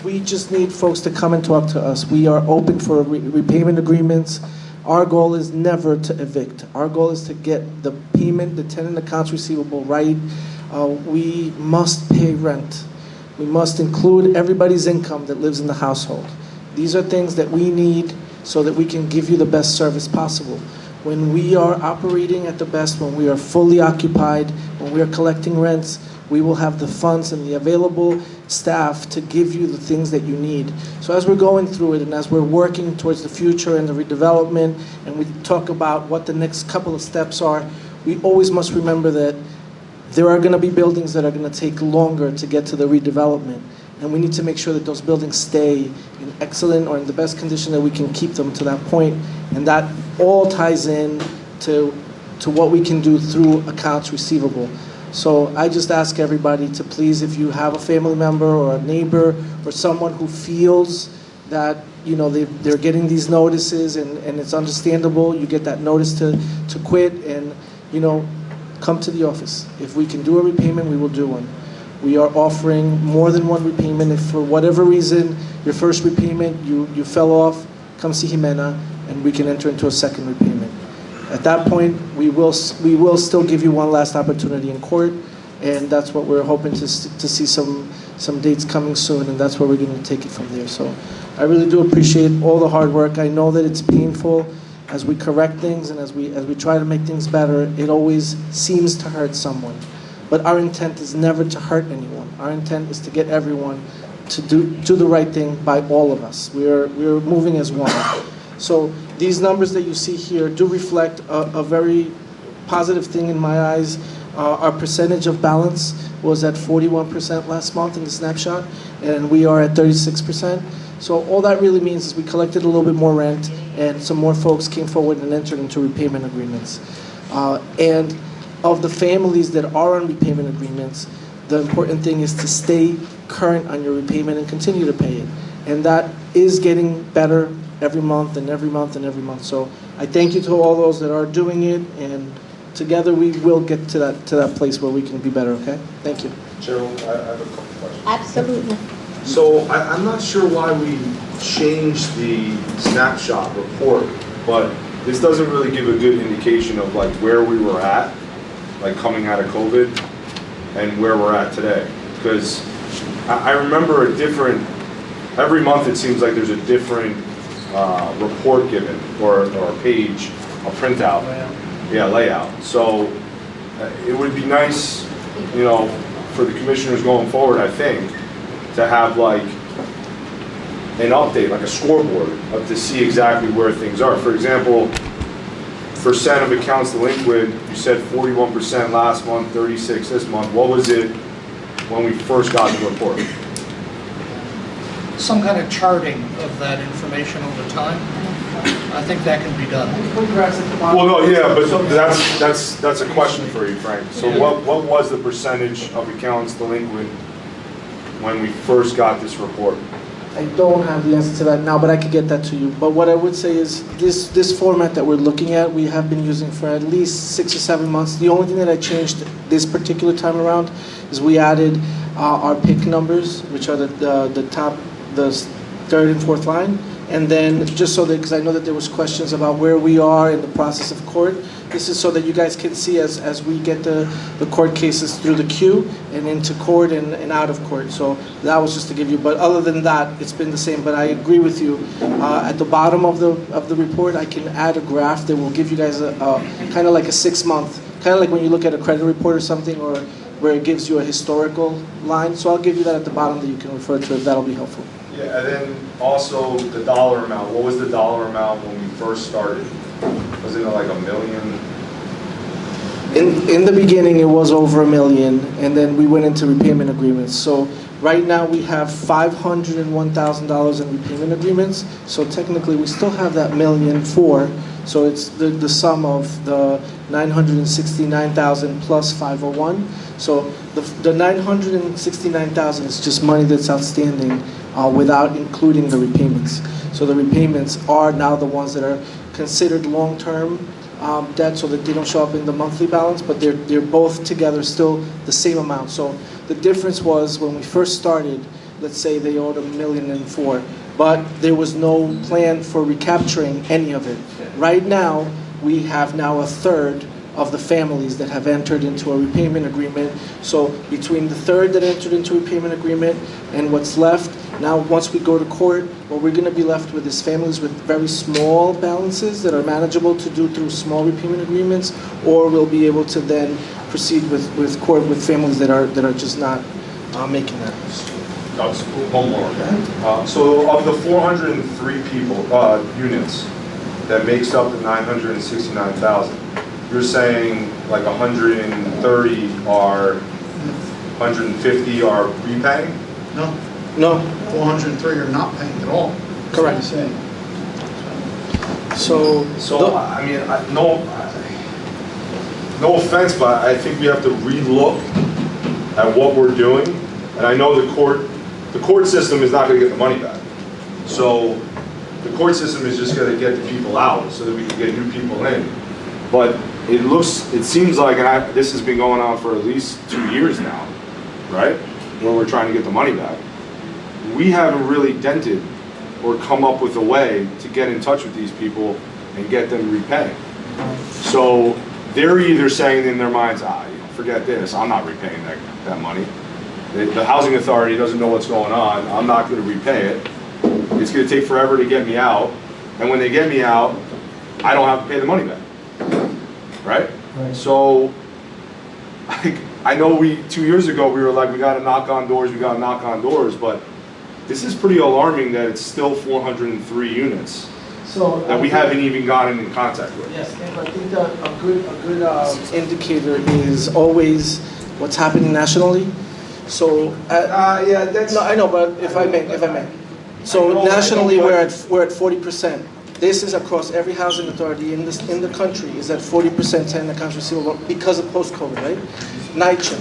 we just need folks to come and talk to us. We are open for repayment agreements. Our goal is never to evict. Our goal is to get the payment, the tenant accounts receivable right. We must pay rent. We must include everybody's income that lives in the household. These are things that we need so that we can give you the best service possible. When we are operating at the best, when we are fully occupied, when we are collecting rents, we will have the funds and the available staff to give you the things that you need. So as we're going through it and as we're working towards the future and the redevelopment, and we talk about what the next couple of steps are, we always must remember that there are going to be buildings that are going to take longer to get to the redevelopment. And we need to make sure that those buildings stay in excellent or in the best condition that we can keep them to that point. And that all ties in to what we can do through accounts receivable. So I just ask everybody to please, if you have a family member or a neighbor or someone who feels that they're getting these notices and it's understandable, you get that notice to quit, and come to the office. If we can do a repayment, we will do one. We are offering more than one repayment. If for whatever reason your first repayment you fell off, come see Jimena and we can enter into a second repayment. At that point, we will still give you one last opportunity in court, and that's what we're hoping to see some dates coming soon, and that's where we're going to take it from there. So I really do appreciate all the hard work. I know that it's painful as we correct things and as we try to make things better. It always seems to hurt someone. But our intent is never to hurt anyone. Our intent is to get everyone to do the right thing by all of us. We're moving as one. So these numbers that you see here do reflect a very positive thing in my eyes. Our percentage of balance was at 41% last month in the snapshot, and we are at 36%. So all that really means is we collected a little bit more rent, and some more folks came forward and entered into repayment agreements. And of the families that are on repayment agreements, the important thing is to stay current on your repayment and continue to pay it. And that is getting better every month and every month and every month. So I thank you to all those that are doing it, and together we will get to that place where we can be better, okay? Thank you. Cheryl, I have a couple questions. Absolutely. So I'm not sure why we changed the snapshot report, but this doesn't really give a good indication of like where we were at, like coming out of COVID, and where we're at today. Because I remember every month it seems like there's a different report given, or a page, a printout. Layout. So it would be nice, for the commissioners going forward, I think, to have like an update, like a scoreboard, to see exactly where things are. For example, percent of accounts delinquent, you said 41% last month, 36% this month. What was it when we first got the report? Some kind of charting of that information over time. I think that can be done. Well, no, yeah, but that's a question for you, Frank. So what was the percentage of accounts delinquent when we first got this report? I don't have the answer to that now, but I could get that to you. But what I would say is this format that we're looking at, we have been using for at least 6 or 7 months. The only thing that I changed this particular time around is we added our pick numbers, which are the top, the third and fourth line. And then just so that, because I know that there was questions about where we are in the process of court, this is so that you guys can see as we get the court cases through the queue and into court and out of court. So that was just to give you, but other than that, it's been the same. But I agree with you. At the bottom of the report, I can add a graph that will give you guys a kind of like a 6-month, kind of like when you look at a credit report or something, or where it gives you a historical line. So I'll give you that at the bottom that you can refer to if that'll be helpful. Yeah, and then also the dollar amount. What was the dollar amount when we first started? Was it like $1 million? In the beginning, it was over $1 million, and then we went into repayment agreements. So right now we have $501,000 in repayment agreements. So technically, we still have that $1.4 million. So it's the sum of the 969,000 plus 501. So the 969,000 is just money that's outstanding without including the repayments. So the repayments are now the ones that are considered long-term debt, so that they don't show up in the monthly balance, but they're both together still the same amount. So the difference was when we first started, let's say they owed $1.4 million, but there was no plan for recapturing any of it. Right now, we have now a third of the families that have entered into a repayment agreement. So between the third that entered into a repayment agreement and what's left, now once we go to court, what we're going to be left with is families with very small balances that are manageable to do through small repayment agreements, or we'll be able to then proceed with court with families that are just not making that. One more. So of the 403 units that makes up the 969,000, you're saying like 130 are, 150 are repaying? No. No. 403 are not paying at all. Correct. So I mean, no offense, but I think we have to relook at what we're doing. And I know the court system is not going to get the money back. So the court system is just going to get the people out so that we can get new people in. But it seems like, and this has been going on for at least 2 years now, right? Where we're trying to get the money back. We haven't really dented or come up with a way to get in touch with these people and get them repaying. So they're either saying in their minds, forget this, I'm not repaying that money. The housing authority doesn't know what's going on, I'm not going to repay it. It's going to take forever to get me out. And when they get me out, I don't have to pay the money back. Right? So I know 2 years ago we were like, we got to knock on doors, but this is pretty alarming that it's still 403 units that we haven't even gotten in contact with. Yes, and I think that a good indicator is always what's happening nationally. So yeah, that's no, I know, but if I may. So nationally, we're at 40%. This is across every housing authority in the country is at 40% tenant accounts receivable because of post-COVID, right? NYCHA,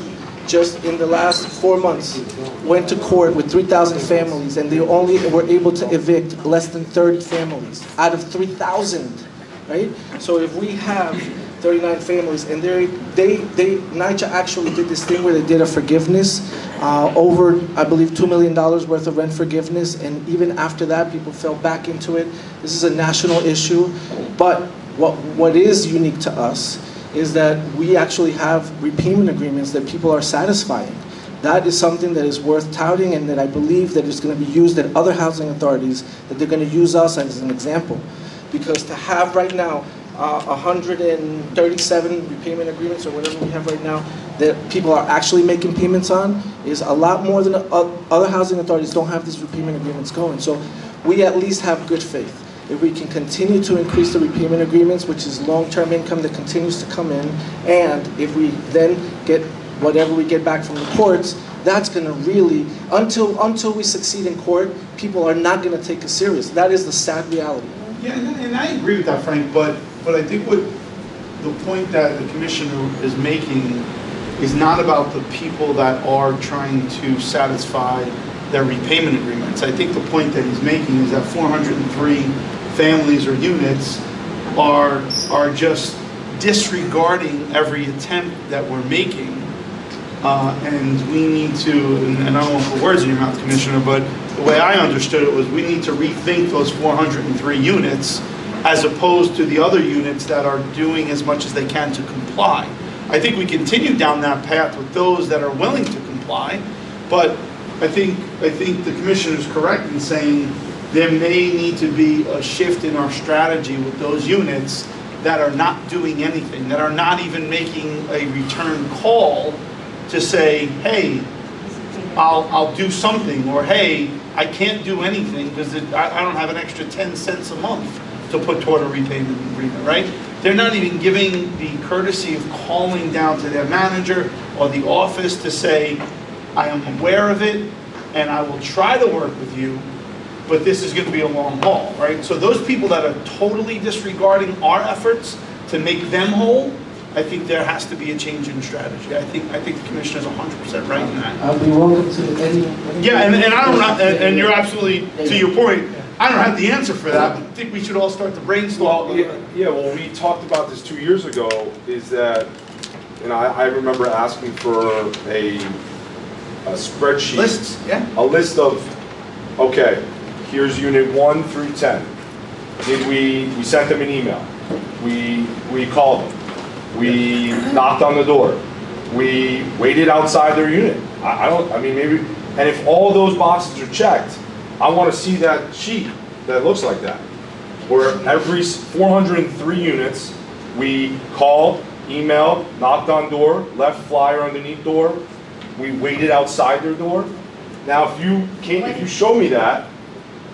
just in the last 4 months, went to court with 3,000 families, and they only were able to evict less than 30 families out of 3,000, right? So if we have 39 families, and NYCHA actually did this thing where they did a forgiveness over, I believe, $2 million worth of rent forgiveness, and even after that, people fell back into it. This is a national issue, but what is unique to us is that we actually have repayment agreements that people are satisfying. That is something that is worth touting, and that I believe that is going to be used at other housing authorities, that they're going to use us as an example. Because to have right now 137 repayment agreements or whatever we have right now that people are actually making payments on is a lot more than other housing authorities don't have these repayment agreements going. So we at least have good faith. If we can continue to increase the repayment agreements, which is long-term income that continues to come in, and if we then get whatever we get back from the courts, that's going to really, until we succeed in court, people are not going to take us serious. That is the sad reality. Yeah, and I agree with that, Frank, but I think what the point that the commissioner is making is not about the people that are trying to satisfy their repayment agreements. I think the point that he's making is that 403 families or units are just disregarding every attempt that we're making. And we need to, and I don't want to put words in your mouth, Commissioner, but the way I understood it was we need to rethink those 403 units as opposed to the other units that are doing as much as they can to comply. I think we continue down that path with those that are willing to comply, but I think the Commissioner is correct in saying there may need to be a shift in our strategy with those units that are not doing anything, that are not even making a return call to say, hey, I'll do something, or hey, I can't do anything because I don't have an extra 10 cents a month to put toward a repayment agreement, right? They're not even giving the courtesy of calling down to their manager or the office to say, I am aware of it and I will try to work with you, but this is going to be a long haul, right? So those people that are totally disregarding our efforts to make them whole, I think there has to be a change in strategy. I think the Commissioner's 100% right in that. I'll be welcome to any. Yeah, and I don't, and you're absolutely, to your point, I don't have the answer for that, but I think we should all start to brainstorm. Well, well, we talked about this 2 years ago, is that, I remember asking for a spreadsheet. Lists, yeah. A list of, okay, here's unit 1 through 10. We sent them an email. We called them. We knocked on the door. We waited outside their unit. Maybe, and if all those boxes are checked, I want to see that sheet that looks like that. Where every 403 units, we called, emailed, knocked on door, left flyer underneath door, we waited outside their door. Now, if you show me that,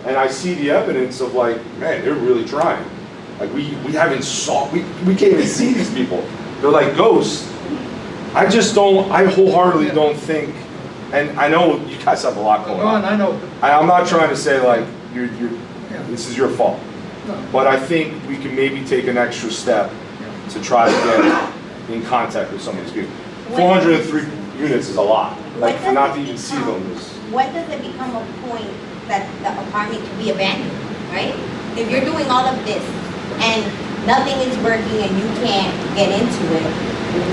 and I see the evidence of like, man, they're really trying. Like we can't even see these people. They're like ghosts. I wholeheartely don't think, and I know you guys have a lot going on. I know. I'm not trying to say like, this is your fault. No. But I think we can maybe take an extra step to try to get in contact with some of these people. 403 units is a lot. Like, for not to even see them is... When does it become a point that the apartment can be abandoned, right? If you're doing all of this and nothing is working and you can't get into it,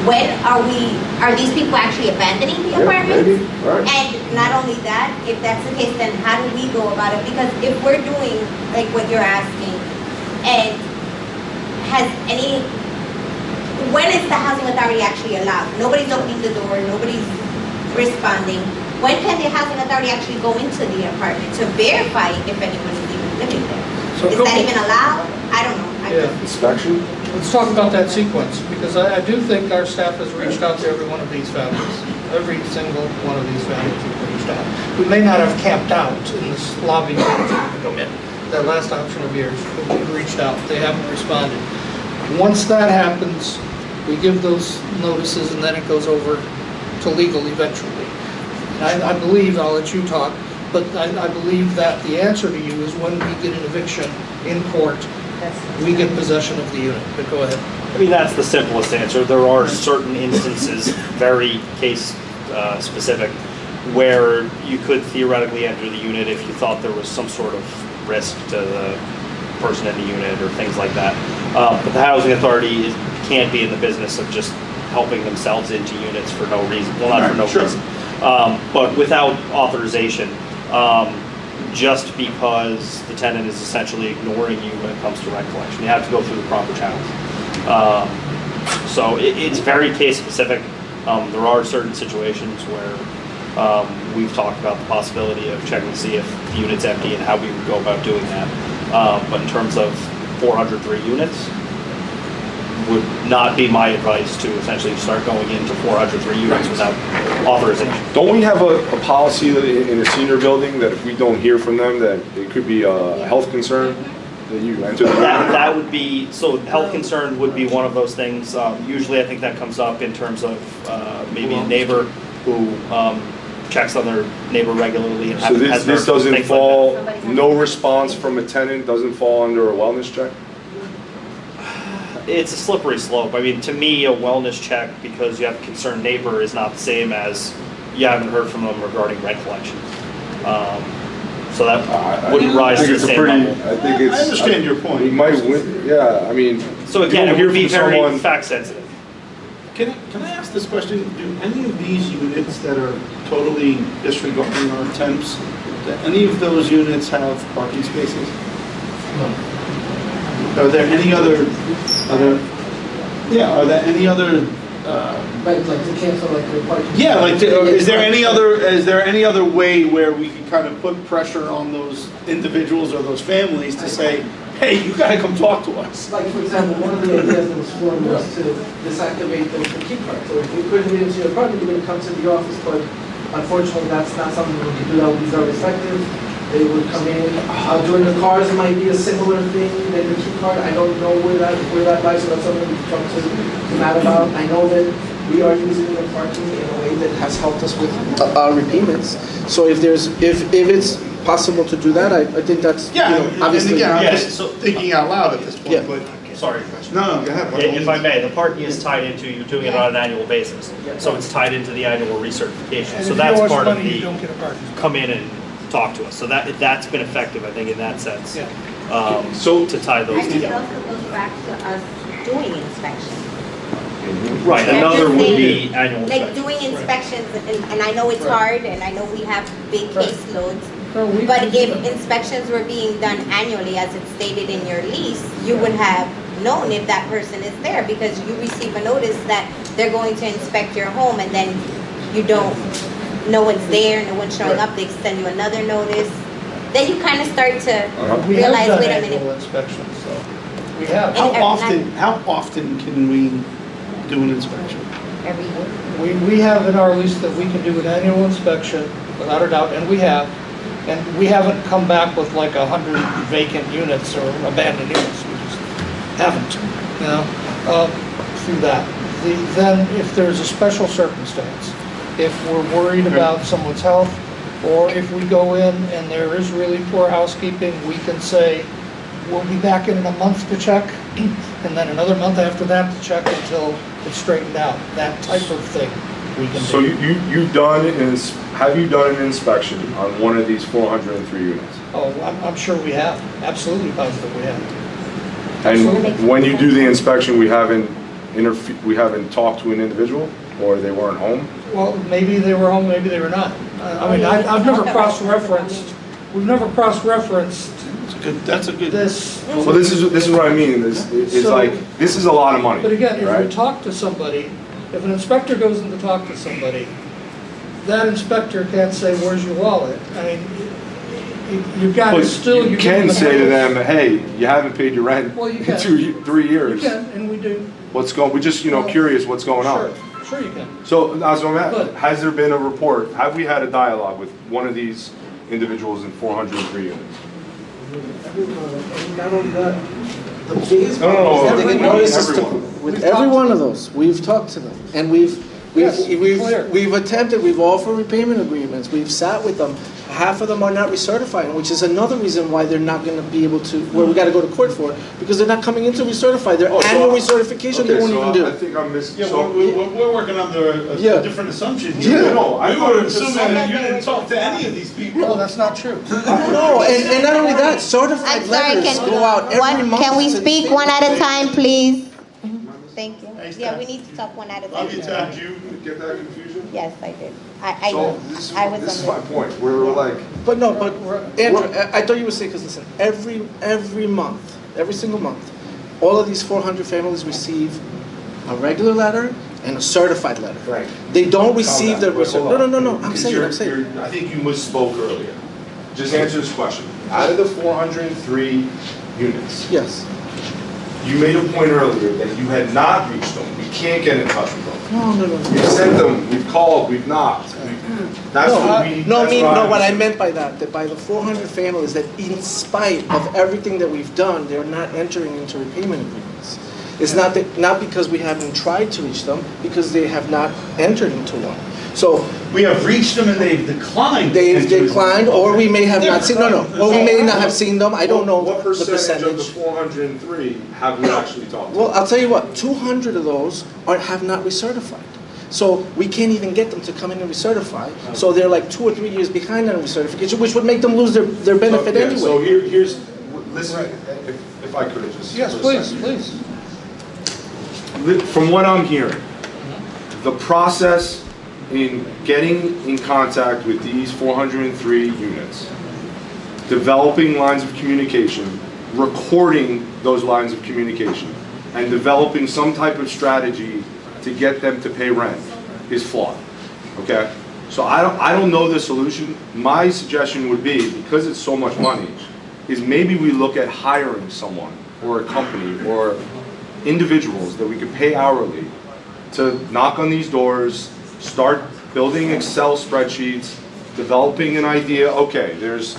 when are these people actually abandoning the apartment? Maybe. Right. And not only that, if that's the case, then how do we go about it? Because if we're doing like what you're asking, and when is the housing authority actually allowed? Nobody's opening the door, nobody's responding. When can the housing authority actually go into the apartment to verify if anyone is even living there? Is that even allowed? I don't know. Inspection? Let's talk about that sequence, because I do think our staff has reached out to every one of these families. Every single one of these families has reached out. We may not have camped out in this lobby to come in, that last option of yours, but we've reached out. They haven't responded. Once that happens, we give those notices and then it goes over to legal eventually. I believe, I'll let you talk, but I believe that the answer to you is when we get an eviction in court, we get possession of the unit. But go ahead. I mean, that's the simplest answer. There are certain instances, very case specific, where you could theoretically enter the unit if you thought there was some sort of risk to the person in the unit or things like that. But the housing authority can't be in the business of just helping themselves into units for no reason. Well, not for no reason. But without authorization, just because the tenant is essentially ignoring you when it comes to rent collection. You have to go through the proper channels. So it's very case specific. There are certain situations where we've talked about the possibility of checking to see if the unit's empty and how we would go about doing that. But in terms of 403 units, would not be my advice to essentially start going into 403 units without authorization. Don't we have a policy in a senior building that if we don't hear from them, that it could be a health concern that you enter the that would be, so health concern would be one of those things. Usually I think that comes up in terms of maybe a neighbor who checks on their neighbor regularly. And so this doesn't fall, no response from a tenant doesn't fall under a wellness check? It's a slippery slope. I mean, to me, a wellness check because you have a concerned neighbor is not the same as you haven't heard from them regarding rent collection. So that wouldn't rise to the same level. I think it's. I understand your point. We might win, yeah, I mean. So again, it would be very fact sensitive. Can I ask this question? Do any of these units that are totally disregarding our temps, do any of those units have parking spaces? No. Are there any other, are there any other, Like to cancel like the parking? yeah, like, is there any other way where we can kind of put pressure on those individuals or those families to say, hey, you gotta come talk to us? Like, for example, one of the ideas that was formed was to deactivate the key card. So if you couldn't get into your apartment, you're gonna come to the office, but unfortunately, that's not something we can do. That would be very effective. They would come in. During the cars, it might be a similar thing than the key card. I don't know where that lies, so that's something we can talk to Matt about. I know that we are using the parking in a way that has helped us with our repayments. So if it's possible to do that, I think that's, obviously. And again, I'm just thinking out loud at this point, but. Sorry. No, go ahead. If I may, the parking is tied into, you're doing it on an annual basis. So it's tied into the annual recertification. So that's part of the, come in and talk to us. So that's been effective, I think, in that sense. So to tie those I think it together. also goes back to us doing inspections. Right, another would be annual Like inspection. doing inspections, and I know it's hard, and I know we have big caseloads, but if inspections were being done annually, as it's stated in your lease, you would have known if that person is there, because you receive a notice that they're going to inspect your home, and then you don't, no one's there, no one's showing up, they send you another notice. Then you kind of start to realize, wait a minute. Inspections, so we have. How often can we do an inspection? Every year. We have in our lease that we can do an annual inspection, without a doubt, and we have. And we haven't come back with like 100 vacant units or abandoned units. We just haven't, through that. Then if there's a special circumstance, if we're worried about someone's health, or if we go in and there is really poor housekeeping, we can say, we'll be back in a month to check, and then another month after that to check until it's straightened out. That type of thing we can do. So have you done an inspection on one of these 403 units? Oh, I'm sure we have. Absolutely positive we have. And when you do the inspection, we haven't talked to an individual, or they weren't home? Well, maybe they were home, maybe they were not. I mean, I've never cross-referenced, we've never cross-referenced That's a good. this. Well, this is what I mean, is like, this is a lot of money, But again, if right? you talk to somebody, if an inspector goes in to talk to somebody, that inspector can't say, where's your wallet? I mean, you've got to But still. you can say to them, hey, you haven't paid your rent Well, you in can. 3 years. You can, and we do. We're just, curious what's going on. Sure you can. So, that's what I'm at. But- Has there been a report, have we had a dialogue with one of these individuals in 403 units? Not only that, the biggest No, problem is that they get everyone. notices with every one of those. We've talked to them, and we've attempted, we've offered repayment agreements, we've sat with them. Half of them are not recertifying, which is another reason why they're not going to be able to, where we got to go to court for, because they're not coming in to recertify. Their annual recertification they won't even do. I think I'm missing. Yeah, we're working under a different assumption here. Yeah, no, I We thought were it was assuming something- that you didn't talk to any of these people. No, that's not true. No, and not only that, certified I'm sorry, letters go out every month. can we to the speak state. one at a time, please? Thank you. Thanks, Yeah, Ted. we need to talk one at a time. Love you, Ted. Did you get that confusion? Yes, I did. So, I was this is on my point, we're like, But Andrew, I thought you would say, because listen, every month, every single month, all of these 400 families receive a regular letter and a certified letter. Right. They don't receive the, Wait, hold on. no, I'm Because saying. I think you misspoke earlier. Just answer this question. Out of the 403 units, Yes. you made a point earlier that you had not reached them. We can't get in touch with them. No. We've sent them, we've called, we've knocked. That's what we. What I meant by that by the 400 families, that in spite of everything that we've done, they're not entering into repayment agreements. It's not because we haven't tried to reach them, because they have not entered into one. So We have reached them and they've declined. they've declined, or we may have not seen. Or we may not have seen them. I don't know What the percentage of the percentage. 403 have we actually talked to? Well, I'll tell you what. 200 of those have not recertified. So we can't even get them to come in and recertify. So they're like 2 or 3 years behind on recertification, which would make them lose their benefit anyway. So here's, listen, if I could just. Yes, please, please. From what I'm hearing, the process in getting in contact with these 403 units, developing lines of communication, recording those lines of communication, and developing some type of strategy to get them to pay rent is flawed, okay? So I don't know the solution. My suggestion would be, because it's so much money, is maybe we look at hiring someone or a company or individuals that we could pay hourly to knock on these doors, start building Excel spreadsheets, developing an idea. Okay, there's,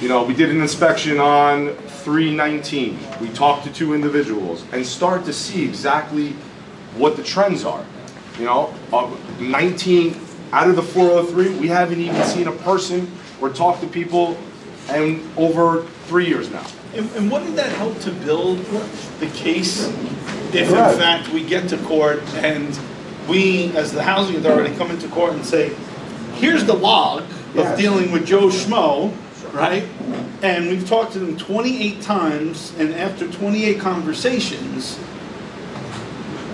we did an inspection on 319. We talked to 2 individuals and start to see exactly what the trends are. 19 out of the 403, we haven't even seen a person or talked to people in over 3 years now. And wouldn't that help to build the case if in fact we get to court and we, as the housing authority, come into court and say, here's the log of dealing with Joe Schmo, right? And we've talked to them 28 times, and after 28 conversations,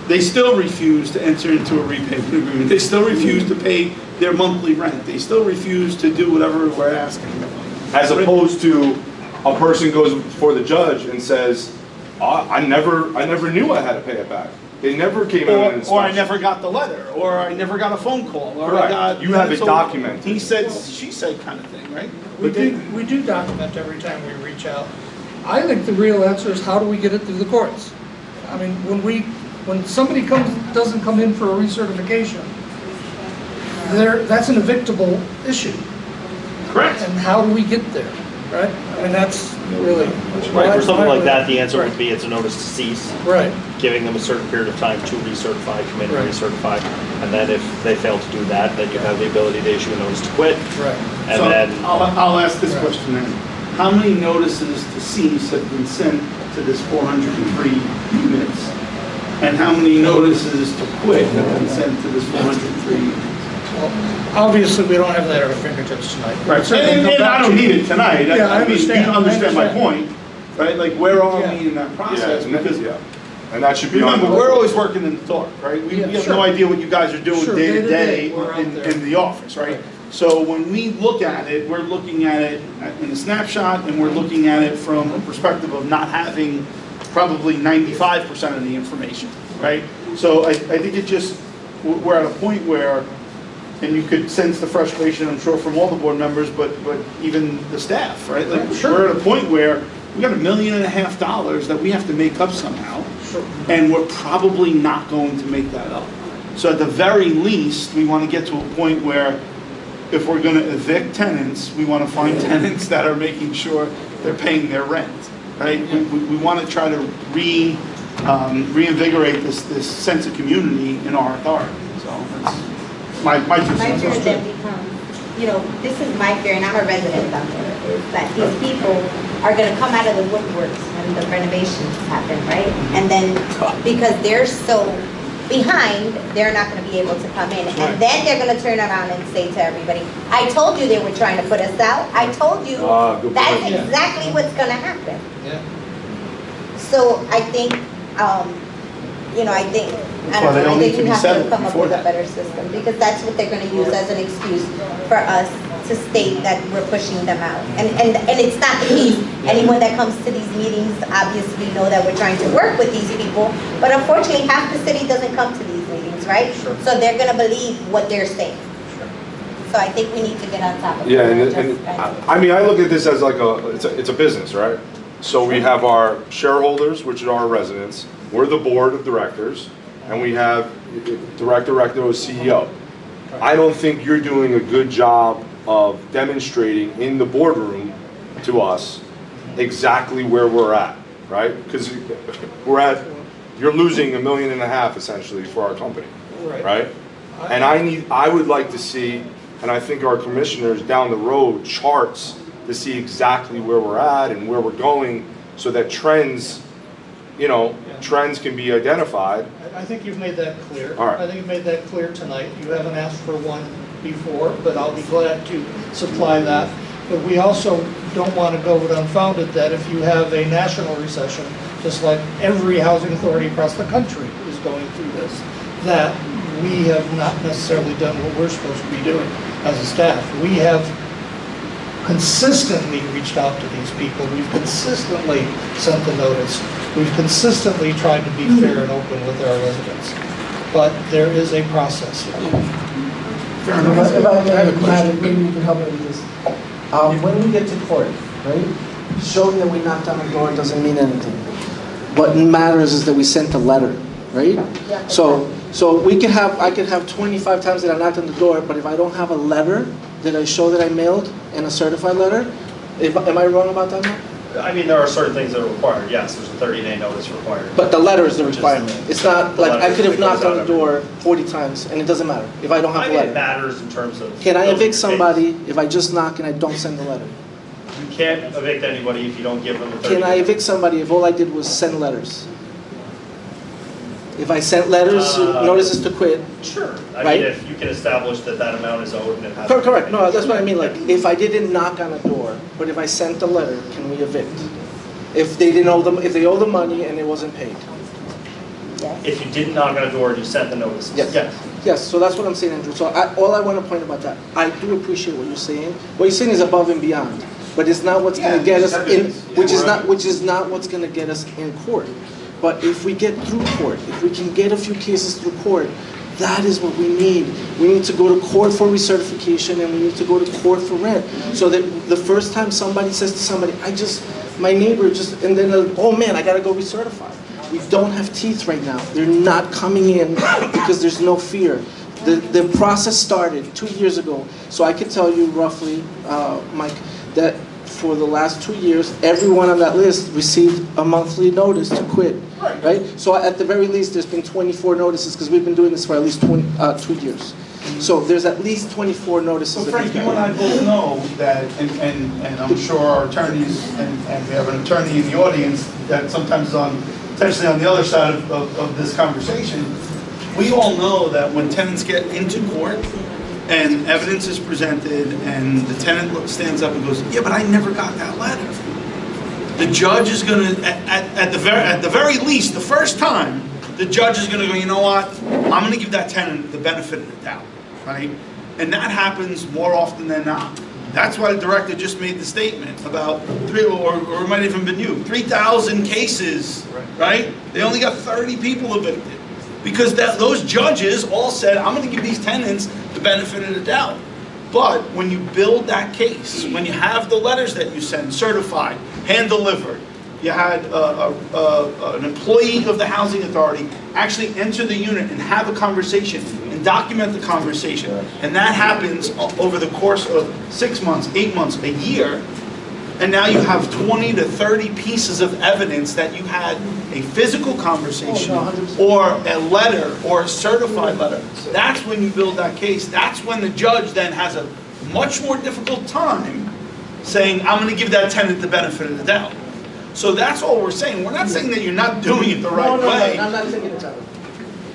they still refuse to enter into a repayment agreement. They still refuse to pay their monthly rent. They still refuse to do whatever we're asking them. As opposed to a person goes before the judge and says, I never knew I had to pay it back. It never came out in an inspection. Or I never got the letter, or I never got a phone call, or Correct. I got... You have it documented. He said, she said kind of thing, right? We do document every time we reach out. I think the real answer is, how do we get it through the courts? I mean, when somebody doesn't come in for a recertification, that's an evictable issue. Correct. And how do we get there, right? I mean, that's really... Right, for something like that, the answer would be it's a notice to cease. Right. Giving them a certain period of time to recertify, come in and recertify. And then if they fail to do that, then you have the ability to issue a notice to quit. Right. And So then... I'll ask this question then. How many notices to cease have been sent to this 403 units? And how many notices to quit have been sent to this 403 units? Well, obviously, we don't have that at our fingertips tonight. Right, and I don't need it tonight. Yeah, I understand. You understand my point, right? Like, where are we in that process? Because and that should be remember, we're always working in the dark, right? We have no idea what you guys are doing day to day in the office, right? So when we look at it, we're looking at it in a snapshot, and we're looking at it from a perspective of not having probably 95% of the information, right? So I think it just, we're at a point where, and you could sense the frustration, I'm sure, from all the board members, but even the staff, right? Like, we're at a point where we got $1.5 million that we have to make up somehow, and we're probably not going to make that up. So at the very least, we want to get to a point where if we're going to evict tenants, we want to find tenants that are making sure they're paying their rent, right? We want to try to reinvigorate this sense of community in our authority. So that's my fear then becomes, this is my fear, and I'm a resident down there, is that these people are going to come out of the woodworks when the renovations happen, right? And then, because they're so behind, they're not going to be able to come in. And then they're going to turn around and say to everybody, I told you they were trying to put us out. I told you that's exactly what's going to happen. Yeah. So I think, I think we have to come up with a better system, because that's what they're going to use as an excuse for us to state that we're pushing them out. And it's not the case. Anyone that comes to these meetings obviously know that we're trying to work with these people, but unfortunately half the city doesn't come to these meetings, right? Sure. So they're going to believe what they're saying. Sure. So I think we need to get on top of it. Yeah, and I look at this as like it's a business, right? So we have our shareholders, which are our residents. We're the board of directors, and we have director, or CEO. I don't think you're doing a good job of demonstrating in the boardroom to us exactly where we're at, right? Because you're losing $1.5 million essentially for our company, right? And I would like to see, and I think our commissioners down the road, charts to see exactly where we're at and where we're going, so that trends, trends can be identified. I think you've made that clear. All right. I think you've made that clear tonight. You haven't asked for one before, but I'll be glad to supply that. But we also don't want to go with unfounded that if you have a national recession, just like every housing authority across the country is going through this, that we have not necessarily done what we're supposed to be doing as a staff. We have consistently reached out to these people. We've consistently sent the notice. We've consistently tried to be fair and open with our residents. But there is a process here. Fair enough. If I may, Madam, maybe you can help me with this. When we get to court, right, showing that we knocked on the door doesn't mean anything. What matters is that we sent a letter, right? Yeah, So I could have 25 times that I knocked on the door, but if I don't have a letter that I show that I mailed and a certified letter, am I wrong about that, Matt? I mean, there are certain things that are required, yes, there's a 30-day notice required. But the letter is the requirement. It's not the like letter I could have that knocked goes on the out door 40 times and it doesn't matter if I don't have I the mean, it letter. matters in terms of. Can I building evict your case. somebody if I just knock and I don't send the letter? You can't evict anybody if you don't give them a 30 Can I evict somebody if all I did was send letters? If I sent letters, notices to quit. Sure. I Right? mean, if you can establish that that amount is owed and it has. Correct. No, that's what I mean. Like, if I didn't knock on a door, but if I sent a letter, can we evict? If they didn't owe them, if they owe the money and it wasn't paid. If you didn't knock on a door and you sent the notices. Yes. Yes. So that's what I'm saying, Andrew. So all I want to point about that, I do appreciate what you're saying. What you're saying is above and beyond, but it's not what's going to get us in. Which is not what's going to get us in court. But if we get through court, if we can get a few cases through court, that is what we need. We need to go to court for recertification and we need to go to court for rent. So that the first time somebody says to somebody, my neighbor just, and then, oh man, I gotta go recertify. We don't have teeth right now. They're not coming in because there's no fear. The process started 2 years ago. So I could tell you roughly, Mike, that for the last 2 years, everyone on that list received a monthly notice to quit. Right? So at the very least, there's been 24 notices because we've been doing this for at least 2 years. So there's at least 24 notices. So Frank, you and I both know that, and I'm sure our attorneys, and we have an attorney in the audience that sometimes is potentially on the other side of this conversation, we all know that when tenants get into court and evidence is presented and the tenant stands up and goes, yeah, but I never got that letter. The judge is going to, at the very least, the first time, the judge is going to go, you know what, I'm going to give that tenant the benefit of the doubt, right? And that happens more often than not. That's why the director just made the statement about or it might have even been you, 3,000 cases, right? They only got 30 people evicted. Because those judges all said, I'm going to give these tenants the benefit of the doubt. But when you build that case, when you have the letters that you send, certified, hand-delivered, you had an employee of the housing authority actually enter the unit and have a conversation and document the conversation. And that happens over the course of 6 months, 8 months, a year. And now you have 20 to 30 pieces of evidence that you had a physical conversation or a letter or a certified letter. That's when you build that case. That's when the judge then has a much more difficult time saying, I'm going to give that tenant the benefit of the doubt. So that's all we're saying. We're not saying that you're not doing it the right way. No, I'm not saying it's out.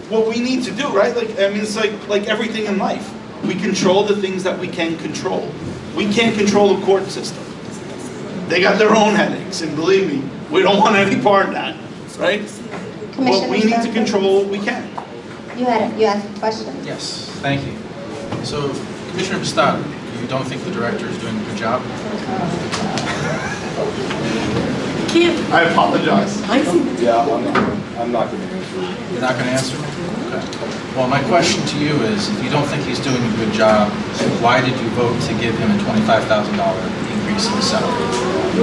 What we need to do, right? It's like everything in life. We control the things that we can control. We can't control the court system. They got their own headaches, and believe me, we don't want any part of that, right? But we need to control what we can. You asked a question? Yes, thank you. So, Commissioner Vestado, you don't think the director is doing a good job? I apologize. Yeah, I'm not going to answer. You're not going to answer me? Okay. Well, my question to you is, if you don't think he's doing a good job, why did you vote to give him a $25,000 increase in salary? You're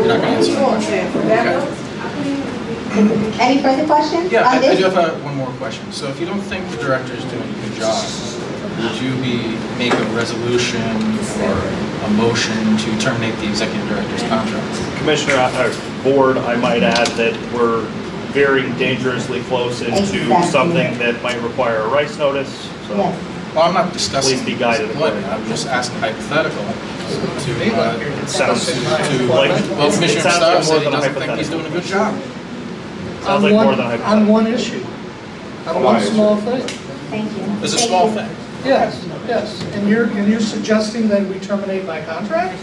not going to answer my question? Okay. Any further questions? Yeah, on I this? do have one more question. So if you don't think the director is doing a good job, would you make a resolution or a motion to terminate the executive director's contract? Commissioner, board, I might add that we're veering dangerously close into something that might require a rights notice. So yes. Well, I'm not discussing please be guided employment. I'm just asking hypothetical. It sounds like, Well, it Commissioner sounds Estrada like more said he than a doesn't think he's hypothetical. doing a good job. Sounds like more than a hypothetical. On one issue, on one small thing. Thank you. It's a small thing. Yes, yes. And you're suggesting that we terminate my contract?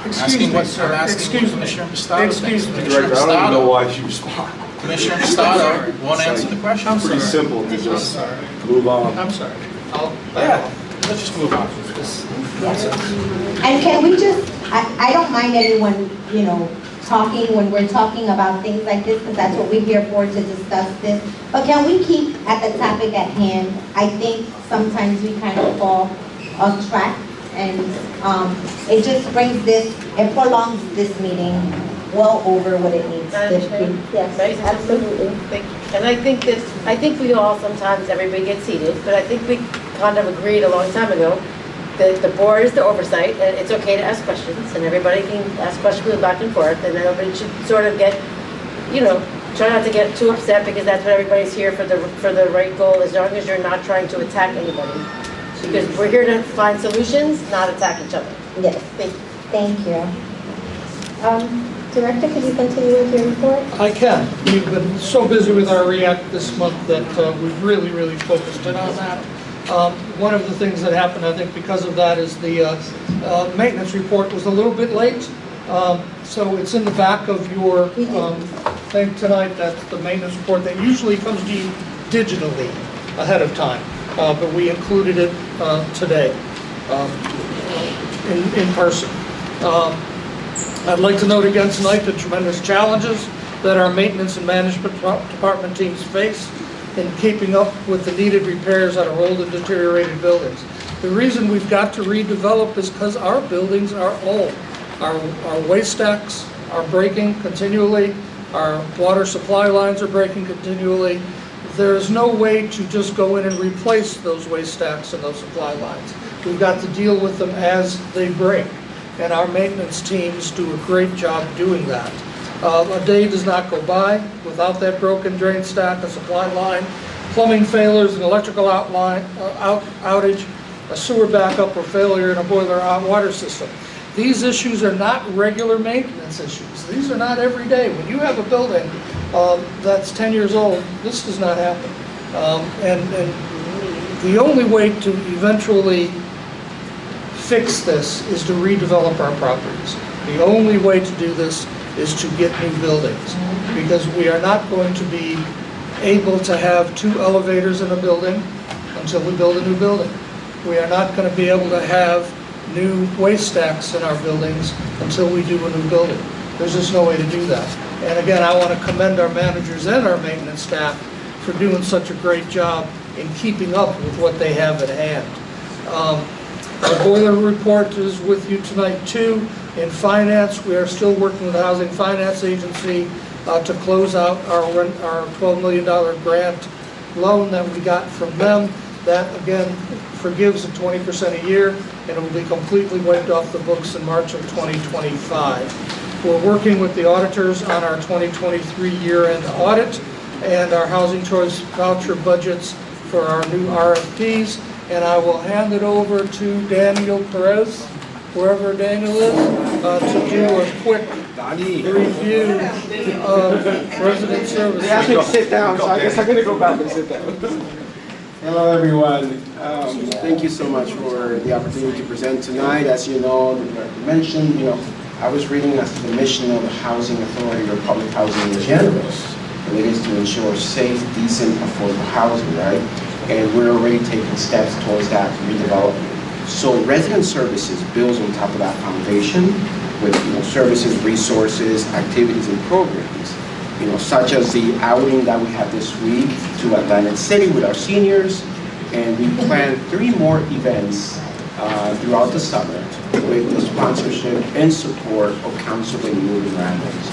Excuse me, sir. I'm asking what Excuse me. Commissioner Pistado thinks. Excuse me. Commissioner Director, I don't even know Pistado, why she responded. Commissioner Pistado won't answer the question. I'm Pretty sorry. simple to I'm just sorry. move on. I'm sorry. I'll back Yeah, off. let's just move on. And can we just, I don't mind anyone, talking when we're talking about things like this, because that's what we're here for, to discuss this. But can we keep at the topic at hand? I think sometimes we kind of fall off track, and it just brings it prolongs this meeting well over what it needs to be. Yes, absolutely. Thank you. And I think we all sometimes, everybody gets heated, but I think we kind of agreed a long time ago that the board is the oversight, and it's okay to ask questions, and everybody can ask questions back and forth, and everybody should sort of get, try not to get too upset, because that's what everybody's here for the right goal, as long as you're not trying to attack anybody. Because we're here to find solutions, not attack each other. Yes, thank you. Director, could you continue with your report? I can. We've been so busy with our REACT this month that we've really, really focused in on that. One of the things that happened, I think, because of that is the maintenance report was a little bit late. So it's in the back of your thing tonight. That's the maintenance report that usually comes to you digitally ahead of time. But we included it today in person. I'd like to note again tonight the tremendous challenges that our maintenance and management department teams face in keeping up with the needed repairs on our old and deteriorated buildings. The reason we've got to redevelop is because our buildings are old. Our waste stacks are breaking continually. Our water supply lines are breaking continually. There's no way to just go in and replace those waste stacks and those supply lines. We've got to deal with them as they break. And our maintenance teams do a great job doing that. A day does not go by without that broken drain stack, a supply line, plumbing failures, an electrical outage, a sewer backup or failure in a boiler water system. These issues are not regular maintenance issues. These are not every day. When you have a building that's 10 years old, this does not happen. And the only way to eventually fix this is to redevelop our properties. The only way to do this is to get new buildings, because we are not going to be able to have 2 elevators in a building until we build a new building. We are not going to be able to have new waste stacks in our buildings until we do a new building. There's just no way to do that. And again, I want to commend our managers and our maintenance staff for doing such a great job in keeping up with what they have at hand. Our boiler report is with you tonight too. In finance, we are still working with the Housing Finance Agency to close out our $12 million grant loan that we got from them. That again forgives at 20% a year, and it will be completely wiped off the books in March of 2025. We're working with the auditors on our 2023 year-end audit and our housing choice voucher budgets for our new RFPs. And I will hand it over to Daniel Perez, wherever Daniel is, to do a quick review of resident services. They asked me to sit down, so I guess I'm going to go back and sit down. Hello, everyone. Thank you so much for the opportunity to present tonight. As you know, the director mentioned, I was reading as to the mission of the Housing Authority or public housing in general, and it is to ensure safe, decent, affordable housing, right? And we're already taking steps towards that redevelopment. So resident services builds on top of that foundation with services, resources, activities, and programs. Such as the outing that we had this week to Atlantic City with our seniors, and we plan 3 more events throughout the summer with the sponsorship and support of Council of Moving Ramblers.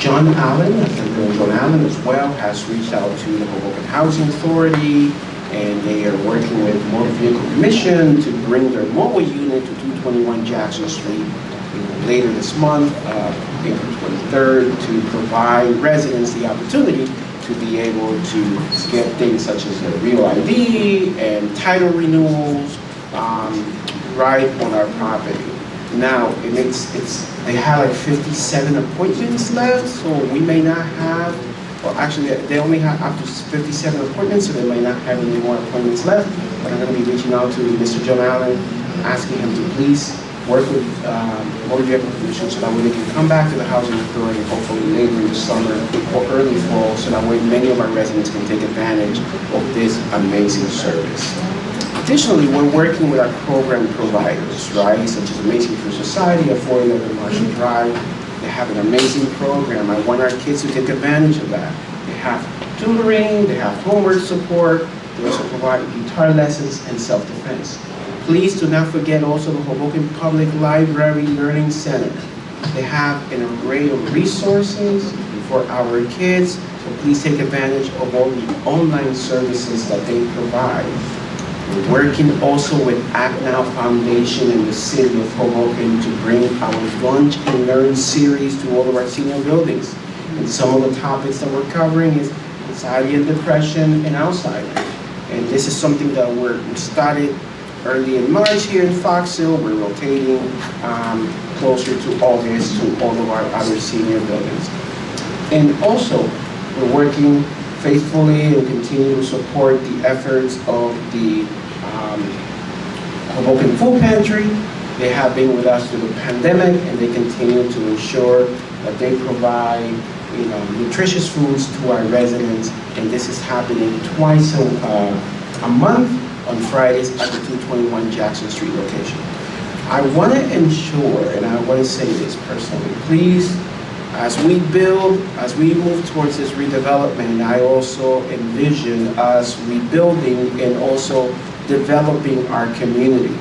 John Allen, John Allen as well, has reached out to the Hoboken Housing Authority, and they are working with Motor Vehicle Commission to bring their mobile unit to 221 Jackson Street later this month, April 23rd, to provide residents the opportunity to be able to get things such as a real ID and title renewals, right on our property. Now, they have like 57 appointments left, so we may not have, well, actually, they only have up to 57 appointments, so they might not have any more appointments left. But I'm going to be reaching out to Mr. John Allen, asking him to please work with Board of Vehicle Commission so that way they can come back to the Housing Authority, hopefully later in the summer or early fall, so that way many of our residents can take advantage of this amazing service. Additionally, we're working with our program providers, right, such as Amazing Food Society at 411 Marshall Drive. They have an amazing program. I want our kids to take advantage of that. They have tutoring, they have homework support, they also provide guitar lessons and self-defense. Please do not forget also the Hoboken Public Library Learning Center. They have an array of resources for our kids, so please take advantage of all the online services that they provide. We're working also with Act Now Foundation in the city of Hoboken to bring our Lunch and Learn series to all of our senior buildings. And some of the topics that we're covering is anxiety and depression and Alzheimer's. And this is something that we started early in March here in Fox Hill. We're rotating closer to August to all of our other senior buildings. And also, we're working faithfully and continue to support the efforts of the Hoboken Food Pantry. They have been with us through the pandemic, and they continue to ensure that they provide nutritious foods to our residents, and this is happening twice a month on Fridays at the 221 Jackson Street location. I want to ensure, and I want to say this personally, please, as we move towards this redevelopment, I also envision us rebuilding and also developing our community.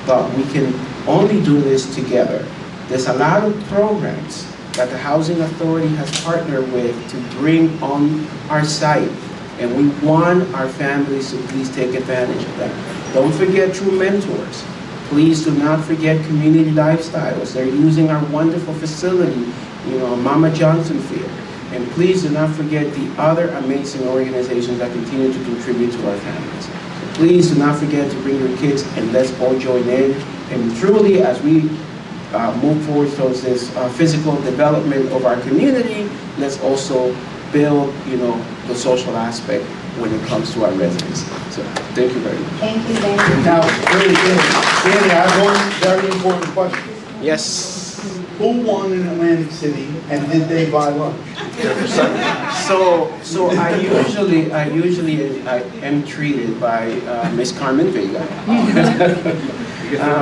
But we can only do this together. There's a lot of programs that the Housing Authority has partnered with to bring on our site, and we want our families to please take advantage of that. Don't forget True Mentors. Please do not forget Community Lifestyles. They're using our wonderful facility, Mama Johnson Field. And please do not forget the other amazing organizations that continue to contribute to our families. So please do not forget to bring your kids, and let's all join in. And truly, as we move forward towards this physical development of our community, let's also build, the social aspect when it comes to our residents. So, thank you very much. Thank you, Danny. Now, very good. Danny, I have one very important question. Yes. Who won in Atlantic City, and did they buy lunch? So I usually am treated by Miss Carmen Vega.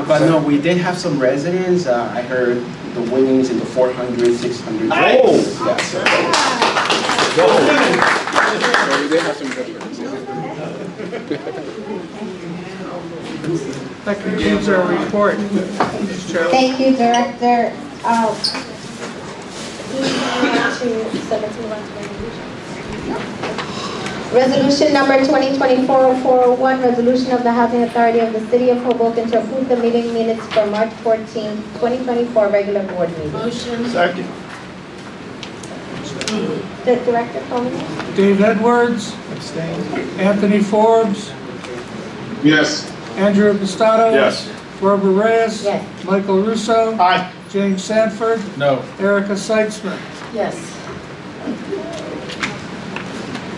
But no, we did have some residents. I heard the winnings in the 400, 600. Nice. Oh, yeah. So we did have some good ones. That concludes our report, Mr. Chairman. Thank you, Director. Resolution number 2024-0401, resolution of the Housing Authority of the City of Hoboken to approve the meeting minutes for March 14, 2024 regular board meeting. Motion. Second. The Director, comment? Dave Edwards. Abstain. Anthony Forbes. Yes. Andrew Pistato. Yes. Barbara Reyes. Yes. Michael Russo. Aye. James Sanford. No. Erica Seitzman. Yes.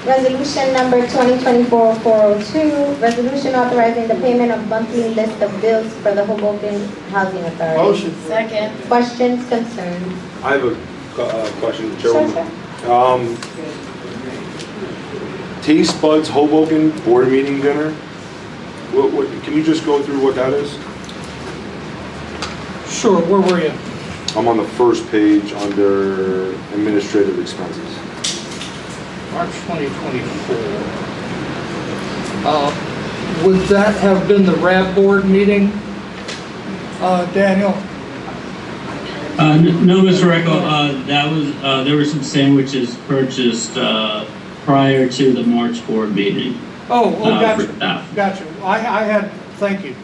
Resolution number 2024-0402, resolution authorizing the payment of monthly list of bills for the Hoboken Housing Authority. Motion. Second. Questions, concerns? I have a question, Sure, Chairwoman. sure. Taste Buds Hoboken board meeting dinner. What, can you just go through what that is? Sure, where were you? I'm on the first page under administrative expenses. March 2024. Would that have been the RAB board meeting, Daniel? No, Mr. Recco, that was, there were some sandwiches purchased prior to the March board meeting. Gotcha. For staff. Gotcha. I had, thank you.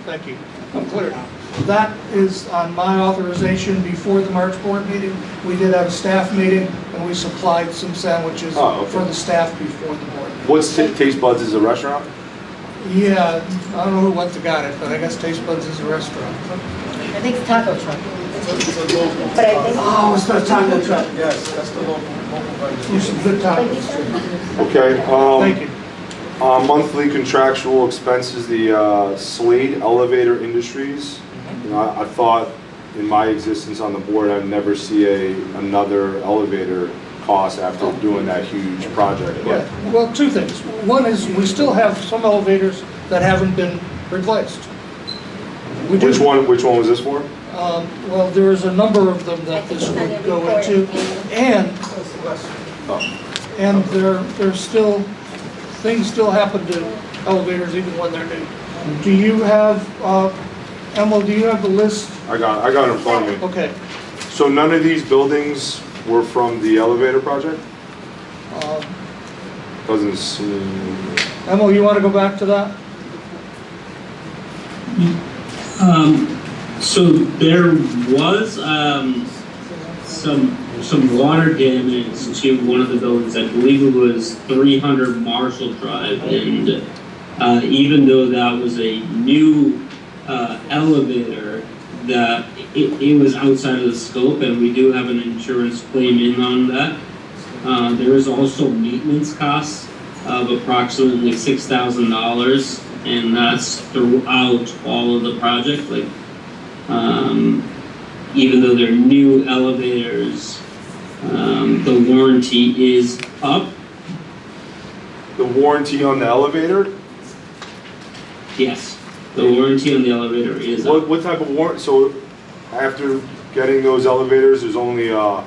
I'm clear now. That is on my authorization before the March board meeting. We did have a staff meeting, and we supplied some sandwiches for the staff before the board meeting. What's Taste Buds is a restaurant? Yeah, I don't know who went to got it, but I guess Taste Buds is a restaurant. I think it's taco truck. But I think. Oh, it's the taco truck, yes, that's the local vendor. There's some good tacos. Okay, Thank you. monthly contractual expenses, the Slade Elevator Industries. You know, I thought in my existence on the board, I'd never see another elevator cost after doing that huge project. But Yeah, well, two things. One is we still have some elevators that haven't been replaced. We do. which one was this for? Well, there's a number of them that this would go into, and there's still, things still happen to elevators even when they're new. Do you have, Emma, do you have the list? I got it in front of me. Okay. So none of these buildings were from the elevator project? Doesn't seem... Emma, you want to go back to that? So there was some water damage to one of the buildings. I believe it was 300 Marshall Drive, and even though that was a new elevator, that it was outside of the scope, and we do have an insurance claim in on that. There is also maintenance costs of approximately $6,000, and that's throughout all of the project. Like, even though they're new elevators, the warranty is up. The warranty on the elevator? Yes, the warranty on the elevator is up. What type of warranty? So after getting those elevators, there's only it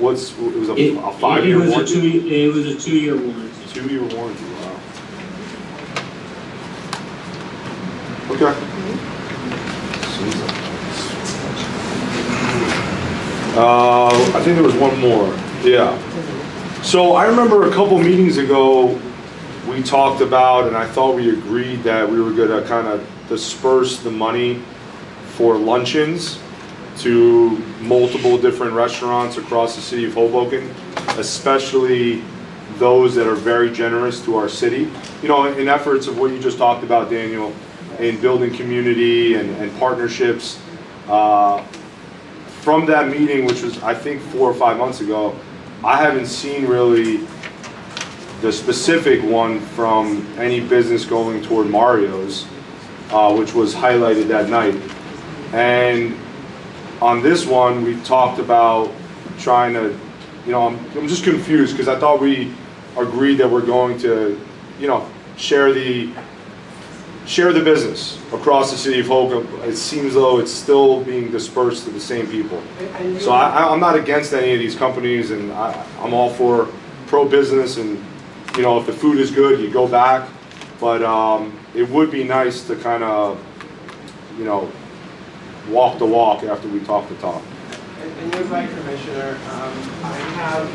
was a 5-year warranty? It was a 2-year warranty. 2-year warranty, wow. Okay. I think there was one more. Yeah. So I remember a couple meetings ago, we talked about, and I thought we agreed that we were going to kind of disperse the money for luncheons to multiple different restaurants across the city of Hoboken, especially those that are very generous to our city. You know, in efforts of what you just talked about, Daniel, in building community and partnerships. From that meeting, which was I think 4 or 5 months ago, I haven't seen really the specific one from any business going toward Mario's, which was highlighted that night. And on this one, we talked about trying to, you know, I'm just confused because I thought we agreed that we're going to, you know, share the business across the city of Hoboken. It seems though it's still being dispersed to the same people. So I'm not against any of these companies, and I'm all for pro-business, and you know, if the food is good, you go back. But it would be nice to kind of, you know, walk the walk after we talk the talk. And you're right, Commissioner. I have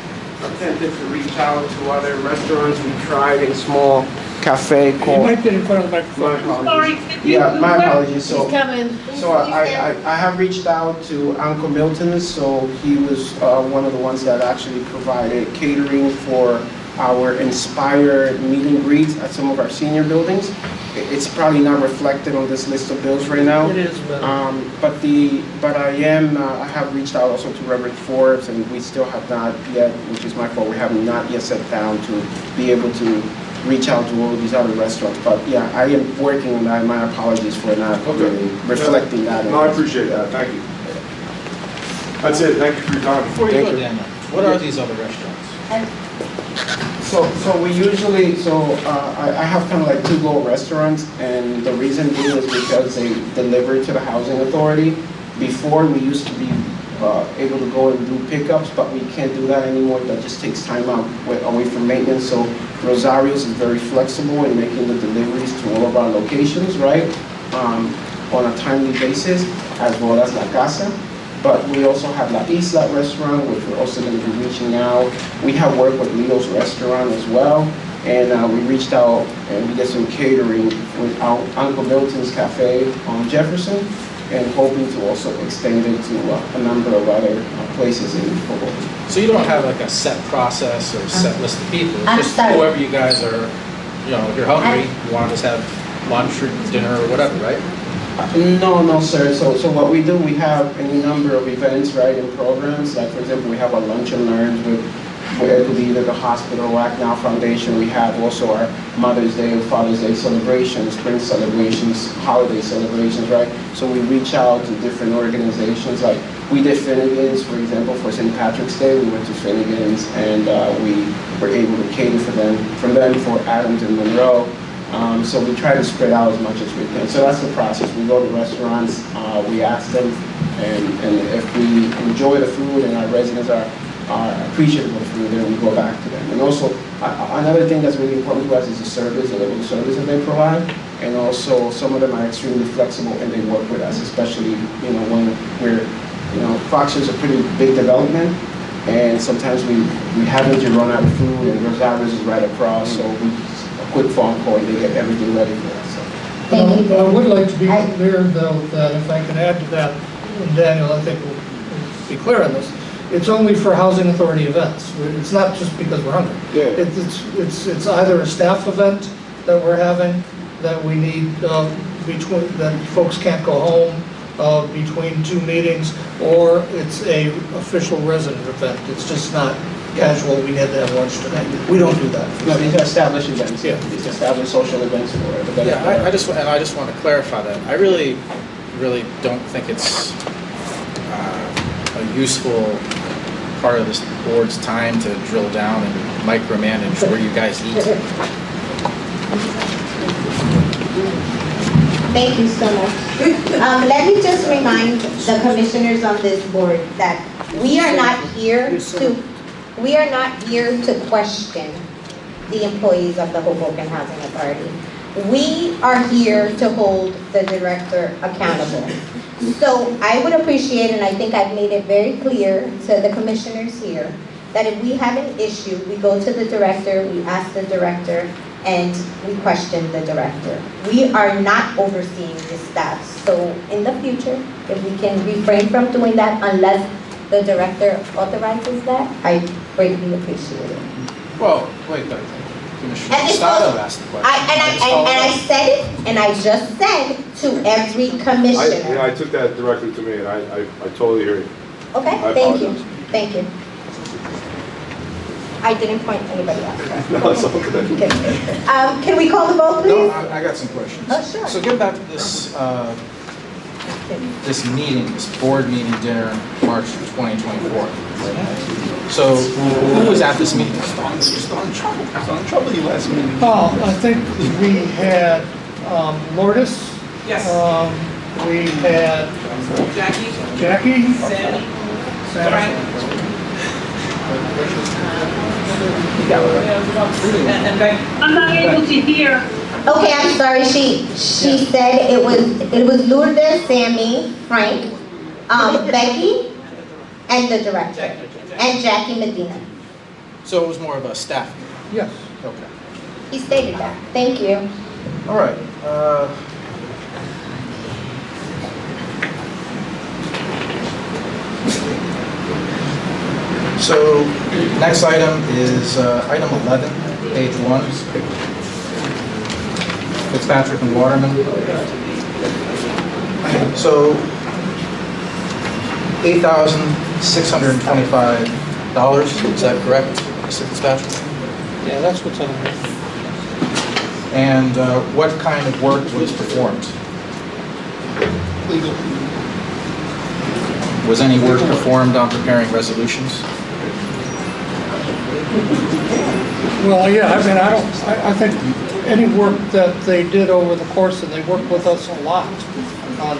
attempted to reach out to other restaurants. We tried a small cafe called... You might get in front of the microphone. Sorry. Yeah, my apologies. He's coming. So I have reached out to Uncle Milton's. So he was one of the ones that actually provided catering for our Inspire meet and greets at some of our senior buildings. It's probably not reflected on this list of bills right now. It is, but I have reached out also to Reverend Forbes, and we still have not yet, which is my fault, we have not yet sat down to be able to reach out to all of these other restaurants. But yeah, I am working on that. My apologies for not really reflecting that. No, I appreciate that. Thank you. That's it. Thank you for your time. Before you go, Daniel, what are these other restaurants? So we usually, I have kind of like to-go restaurants, and the reason being is because they deliver to the housing authority. Before, we used to be able to go and do pickups, but we can't do that anymore. That just takes time out away from maintenance. So Rosario's is very flexible in making the deliveries to all of our locations, right? On a timely basis, as well as La Casa. But we also have La Isla restaurant, which we're also going to be reaching out. We have worked with Lito's restaurant as well. And we reached out and we did some catering with Uncle Milton's Cafe on Jefferson, and hoping to also extend it to a number of other places in Hoboken. So you don't have like a set process or set list of people, it's just whoever you guys are if you're hungry, you want to just have lunch or dinner or whatever, right? No, sir. So what we do, we have any number of events, right, and programs. Like, for example, we have a lunch and learns with it could be either the hospital or Act Now Foundation. We have also our Mother's Day and Father's Day celebrations, spring celebrations, holiday celebrations, right? So we reach out to different organizations. Like, we did Finnegan's, for example, for St. Patrick's Day. We went to Finnegan's and we were able to cater for them for Adams and Monroe. So we try to spread out as much as we can. So that's the process. We go to restaurants, we ask them, and if we enjoy the food and our residents are appreciative of the food, then we go back to them. And also, another thing that's really important to us is the service, the level of service that they provide. And also, some of them are extremely flexible and they work with us, especially, when we're, Fox's a pretty big development. And sometimes we happen to run out of food and Rosales is right across, so a quick phone call and they get everything ready for us. But I would like to be clear, though, that if I can add to that, and Daniel, I think will be clear on this, it's only for housing authority events. It's not just because we're hungry. Yeah. It's either a staff event that we're having that we need that folks can't go home between two meetings, or it's a official resident event. It's just not casual, we had to have lunch today. We don't do that. No, these are established events. Yeah. These are established social events for it. Yeah, I just want to clarify that. I really don't think it's a useful part of this board's time to drill down and micromanage where you guys eat. Thank you so much. Let me just remind the commissioners on this board that we are not here to question the employees of the Hoboken Housing Authority. We are here to hold the director accountable. So I would appreciate, and I think I've made it very clear to the commissioners here, that if we have an issue, we go to the director, we ask the director, and we question the director. We are not overseeing the staff. So in the future, if we can refrain from doing that unless the director authorizes that, I greatly appreciate it. Well, wait, but Commissioner And Stotto asked the question. I said it, and I just said to every commissioner. I took that directly to me, and I totally hear you. Okay, thank you. Thank you. I didn't point anybody out. No, it's all good. Okay. Can we call the vote, please? No, I got some questions. Oh, sure. So getting back to this this meeting, this board meeting dinner, March 2024. So who was at this meeting? Starting trouble you last meeting. Oh, I think we had Lourdes. Yes. We had Jackie. Sammy. I'm not able to hear. Okay, I'm sorry. She said it was Lourdes, Sammy, Frank, Becky, and the director, and Jackie Medina. So it was more of a staff meeting? Yes. Okay. He stated that. Thank you. All right. So next item is item 11, page 1. Fitzpatrick and Waterman. So $8,625, is that correct, Mr. Fitzpatrick? Yeah, that's what's on there. And what kind of work was performed? Legal. Was any work performed on preparing resolutions? Well, yeah, I mean, I think any work that they did over the course, and they worked with us a lot on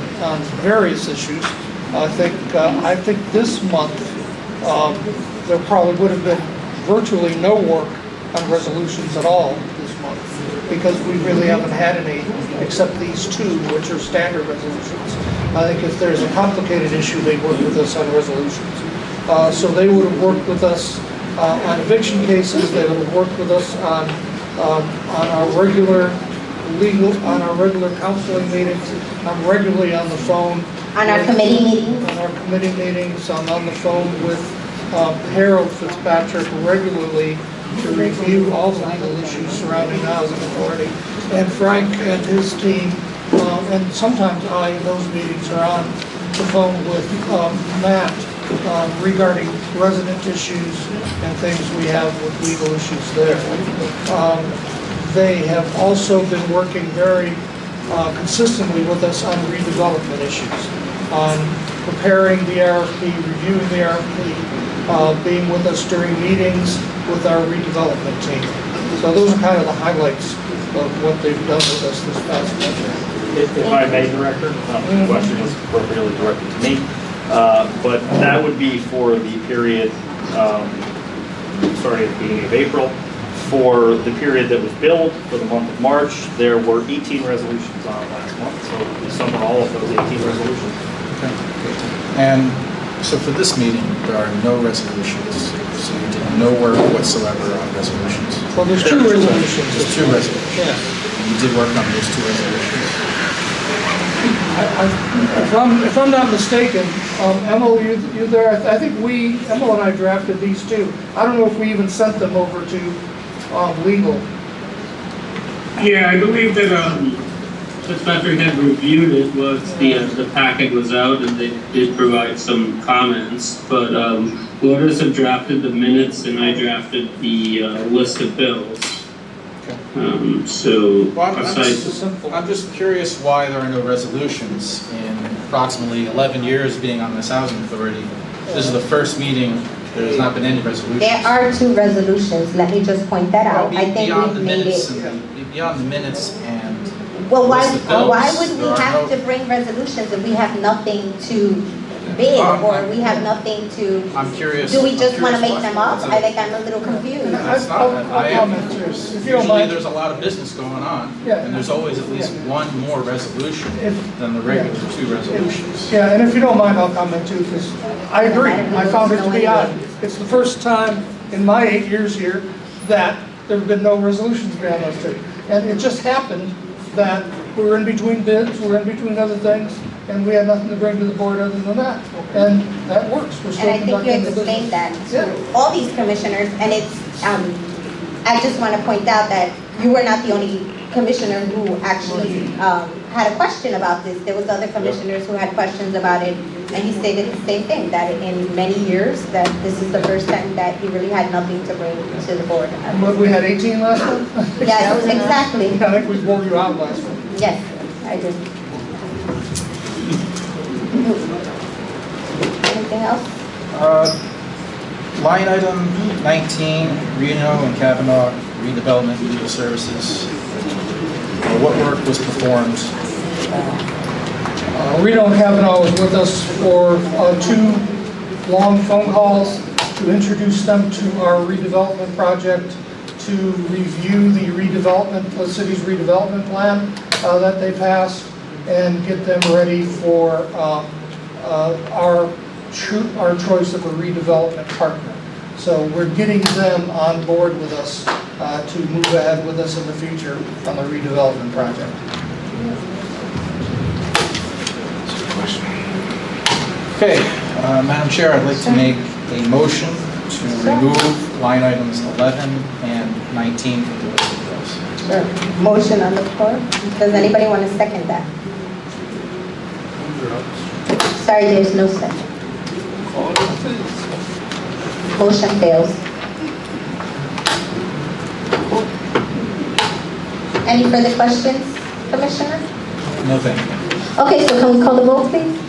various issues. I think this month, there probably would have been virtually no work on resolutions at all this month, because we really haven't had any except these two, which are standard resolutions. I think if there's a complicated issue, they work with us on resolutions. So they would have worked with us on eviction cases. They would have worked with us on our regular counseling meetings. I'm regularly on the phone. On our committee meetings? On our committee meetings. I'm on the phone with Harold Fitzpatrick regularly to review all the legal issues surrounding the housing authority. And Frank and his team, and sometimes I, in those meetings, are on the phone with Matt regarding resident issues and things we have with legal issues there. They have also been working very consistently with us on redevelopment issues, on preparing the RFP, reviewing the RFP, being with us during meetings with our redevelopment team. So those are kind of the highlights of what they've done with us this past budget. If I may, Director, the question is appropriately directed to me, but that would be for the period starting at the beginning of April. For the period that was billed for the month of March, there were 18 resolutions on last month, so we sum all of those 18 resolutions. Okay. And so for this meeting, there are no resolutions. So you did no work whatsoever on resolutions. Well, there's two resolutions. There's two resolutions. Yeah. And you did work on those two resolutions. If I'm not mistaken, Emil, you there? I think Emil and I drafted these two. I don't know if we even sent them over to legal. Yeah, I believe that Fitzpatrick had reviewed it once the packet was out, and they did provide some comments. But Lourdes had drafted the minutes, and I drafted the list of bills. So Well, I'm just curious why there are no resolutions. In approximately 11 years being on this housing authority, this is the first meeting there has not been any resolutions. There are two resolutions, let me just point that out. I think Beyond we've the made minutes it. beyond the minutes and Well, why list of bills, would we there are have no- to bring resolutions if we have nothing to bid or we have nothing to? I'm curious. Do we just I'm want to curious make them why. up? I think I'm a little confused. That's not, I am. If you don't Usually mind. there's a lot of business going on, Yeah. and there's always at least one more resolution than the regular two resolutions. Yeah, and if you don't mind, I'll comment too, because I agree. I found it to be odd. It's the first time in my 8 years here that there have been no resolutions beyond those two. And it just happened that we were in between bids, we were in between other things, and we had nothing to bring to the board other than that. And that works. We're And still I think you conducting the business. explained that to all these commissioners, and it's, I just want to point out that you were not the only commissioner who actually had a question about this. There was other commissioners who had questions about it, and he stated the same thing, that in many years, that this is the first time that he really had nothing to bring to the board. But we had 18 last one? Yes, exactly. I think we wore you out last one. Yes, I do. Anything else? Line item 19, Reno and Kavanaugh redevelopment legal services. What work was performed? Reno and Kavanaugh was with us for 2 long phone calls to introduce them to our redevelopment project, to review the redevelopment, the city's redevelopment plan that they passed, and get them ready for our choice of a redevelopment partner. So we're getting them on board with us to move ahead with us in the future on the redevelopment project. Okay, Madam Chair, I'd like to make a motion to remove line items 11 and 19 from the list of bills. Sure. Motion on the floor. Does anybody want to second that? Sorry, there's no second. Motion fails. Any further questions, Commissioner? No, thank you. Okay, so can we call the vote, please?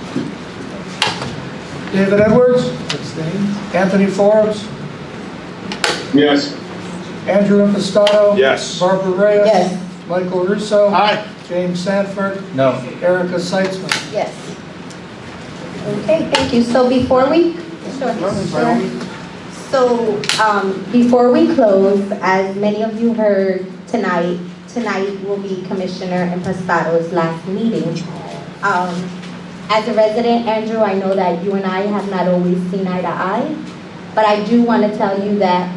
David Edwards? Anthony Forbes? Yes. Andrew Impastato? Yes. Barbara Reyes? Yes. Michael Russo? Aye. James Sanford? No. Erica Seitzman? Yes. Okay, thank you. So before we, sure. So before we close, as many of you heard tonight will be Commissioner Impastato's last meeting. As a resident, Andrew, I know that you and I have not always seen eye to eye, but I do want to tell you that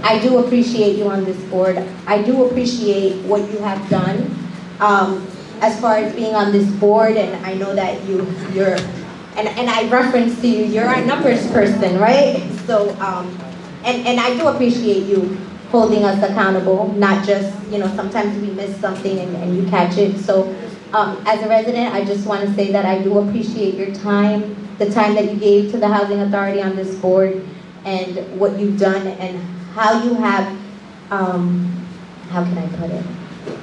I do appreciate you on this board. I do appreciate what you have done as far as being on this board, and I know that you're, and I reference to you, you're a numbers person, right? So, and I do appreciate you, holding us accountable, not just, sometimes we miss something and you catch it. So as a resident, I just want to say that I do appreciate your time, the time that you gave to the Housing Authority on this board, and what you've done and how you have, how can I put it?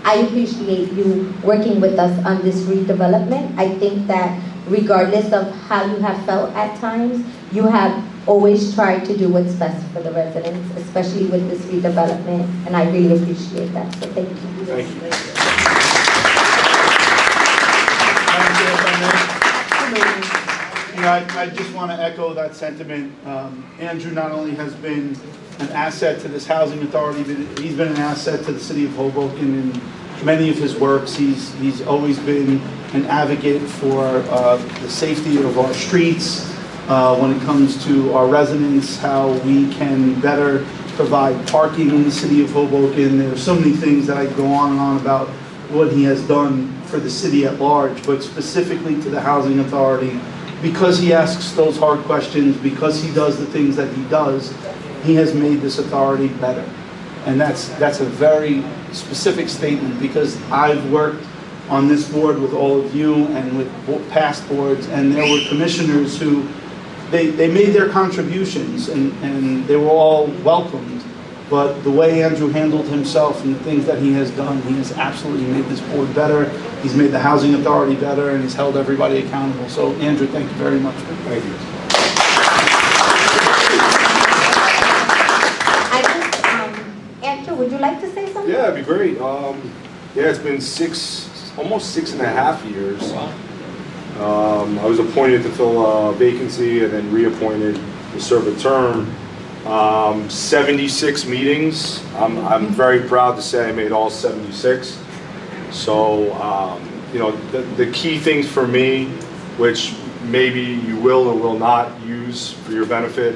I appreciate you working with us on this redevelopment. I think that regardless of how you have felt at times, you have always tried to do what's best for the residents, especially with this redevelopment, and I really appreciate that, so thank you. Thank you. I just want to echo that sentiment. Andrew not only has been an asset to this housing authority, but he's been an asset to the city of Hoboken in many of his works. He's always been an advocate for the safety of our streets, when it comes to our residents, how we can better provide parking in the city of Hoboken. There are so many things that I could go on and on about what he has done for the city at large, but specifically to the housing authority. Because he asks those hard questions, because he does the things that he does, he has made this authority better. And that's a very specific statement, because I've worked on this board with all of you and with past boards, and there were commissioners who, they made their contributions and they were all welcomed. But the way Andrew handled himself and the things that he has done, he has absolutely made this board better. He's made the housing authority better, and he's held everybody accountable. So Andrew, thank you very much. Thank you. Andrew, would you like to say something? Yeah, it'd be great. Yeah, it's been almost 6.5 years. I was appointed to fill a vacancy and then reappointed to serve a term. 76 meetings. I'm very proud to say I made all 76. So, the key things for me, which maybe you will or will not use for your benefit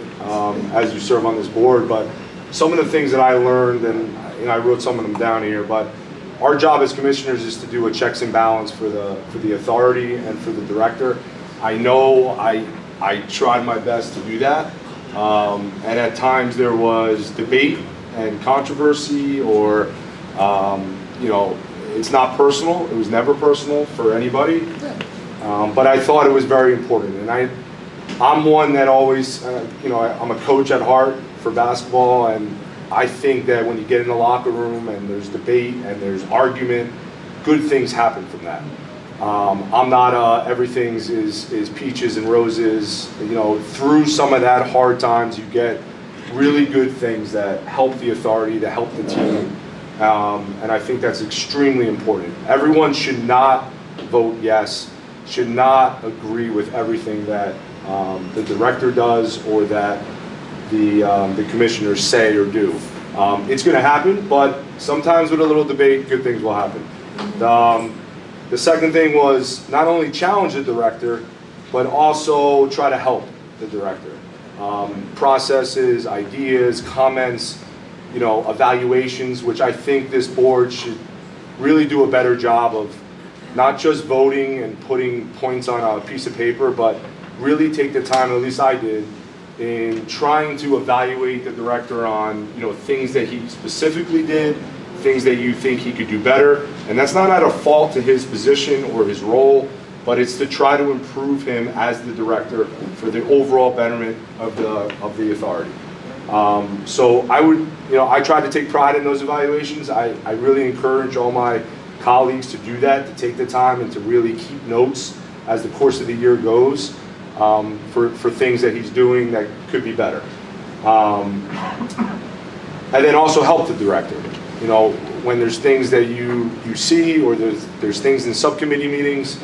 as you serve on this board, but some of the things that I learned, and I wrote some of them down here, but our job as commissioners is to do a checks and balance for the authority and for the director. I know I tried my best to do that. And at times there was debate and controversy, or, it's not personal. It was never personal for anybody. But I thought it was very important. And I'm one that always, I'm a coach at heart for basketball, and I think that when you get in the locker room and there's debate and there's argument, good things happen from that. I'm not everything's is peaches and roses. Through some of that hard times, you get really good things that help the authority, that help the team, and I think that's extremely important. Everyone should not vote yes, should not agree with everything that the director does or that the commissioners say or do. It's going to happen, but sometimes with a little debate, good things will happen. The second thing was not only challenge the director, but also try to help the director. Processes, ideas, comments, evaluations, which I think this board should really do a better job of not just voting and putting points on a piece of paper, but really take the time, at least I did, in trying to evaluate the director on things that he specifically did, things that you think he could do better. And that's not out of fault to his position or his role, but it's to try to improve him as the director for the overall betterment of the authority. So I try to take pride in those evaluations. I really encourage all my colleagues to do that, to take the time and to really keep notes as the course of the year goes for things that he's doing that could be better. And then also help the director. When there's things that you see, or there's things in subcommittee meetings,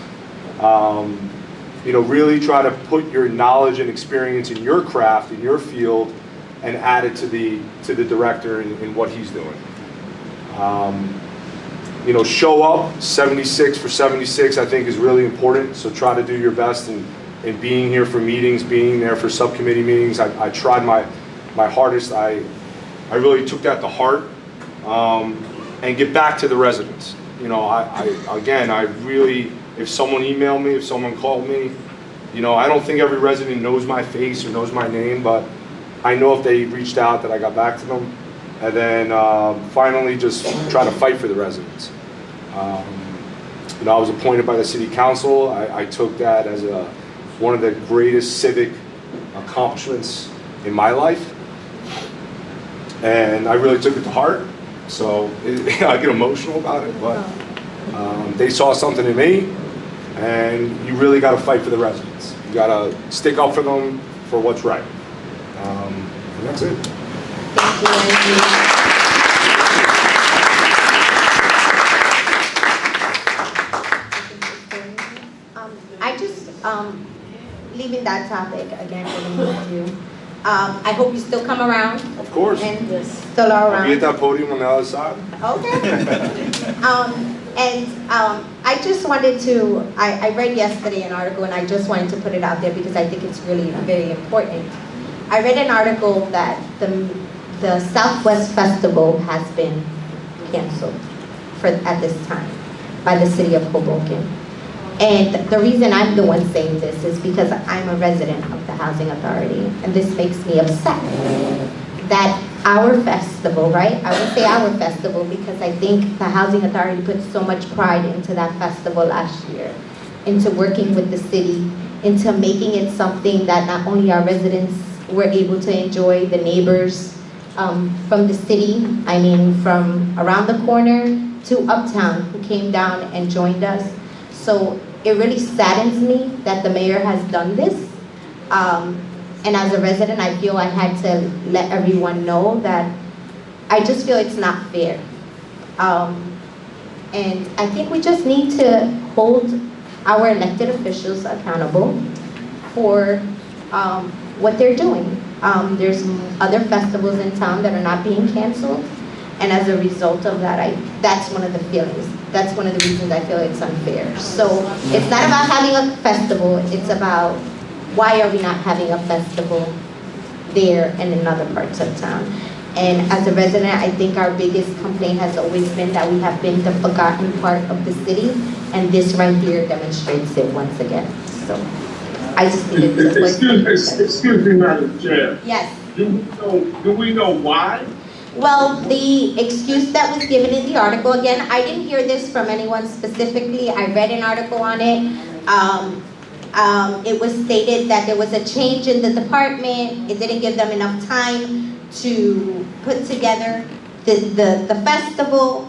really try to put your knowledge and experience in your craft, in your field, and add it to the director in what he's doing. Show up 76 for 76, I think, is really important. So try to do your best in being here for meetings, being there for subcommittee meetings. I tried my hardest. I really took that to heart. And get back to the residents. I really, if someone emailed me, if someone called me, I don't think every resident knows my face or knows my name, but I know if they reached out that I got back to them. and then finally just trying to fight for the residents. You know, I was appointed by the city council. I took that as one of the greatest civic accomplishments in my life, and I really took it to heart. So I get emotional about it, but they saw something in me, and you really got to fight for the residents. You got to stick up for them for what's right. And that's it. Thank you. I just, leaving that topic again, with you. I hope you still come around. Of course. And still are around. I'll be at that podium on the other side. Okay. I just wanted to, I read yesterday an article, and I just wanted to put it out there because I think it's really very important. I read an article that the Southwest Festival has been canceled at this time by the city of Hoboken. And the reason I'm the one saying this is because I'm a resident of the Housing Authority, and this makes me upset that our festival, right? I would say our festival because I think the Housing Authority put so much pride into that festival last year, into working with the city, into making it something that not only our residents were able to enjoy, the neighbors from the city, I mean from around the corner to uptown who came down and joined us. So it really saddens me that the mayor has done this. And as a resident, I feel I had to let everyone know that I just feel it's not fair. And I think we just need to hold our elected officials accountable for what they're doing. There's other festivals in town that are not being canceled. And as a result of that, that's one of the feelings. That's one of the reasons I feel it's unfair. So it's not about having a festival, it's about why are we not having a festival there and in other parts of town. And as a resident, I think our biggest complaint has always been that we have been the forgotten part of the city, and this right here demonstrates it once again. So I just needed to Excuse me, Madam Chair. Yes. Do we know why? Well, the excuse that was given in the article, again, I didn't hear this from anyone specifically. I read an article on it. It was stated that there was a change in the department. It didn't give them enough time to put together the festival,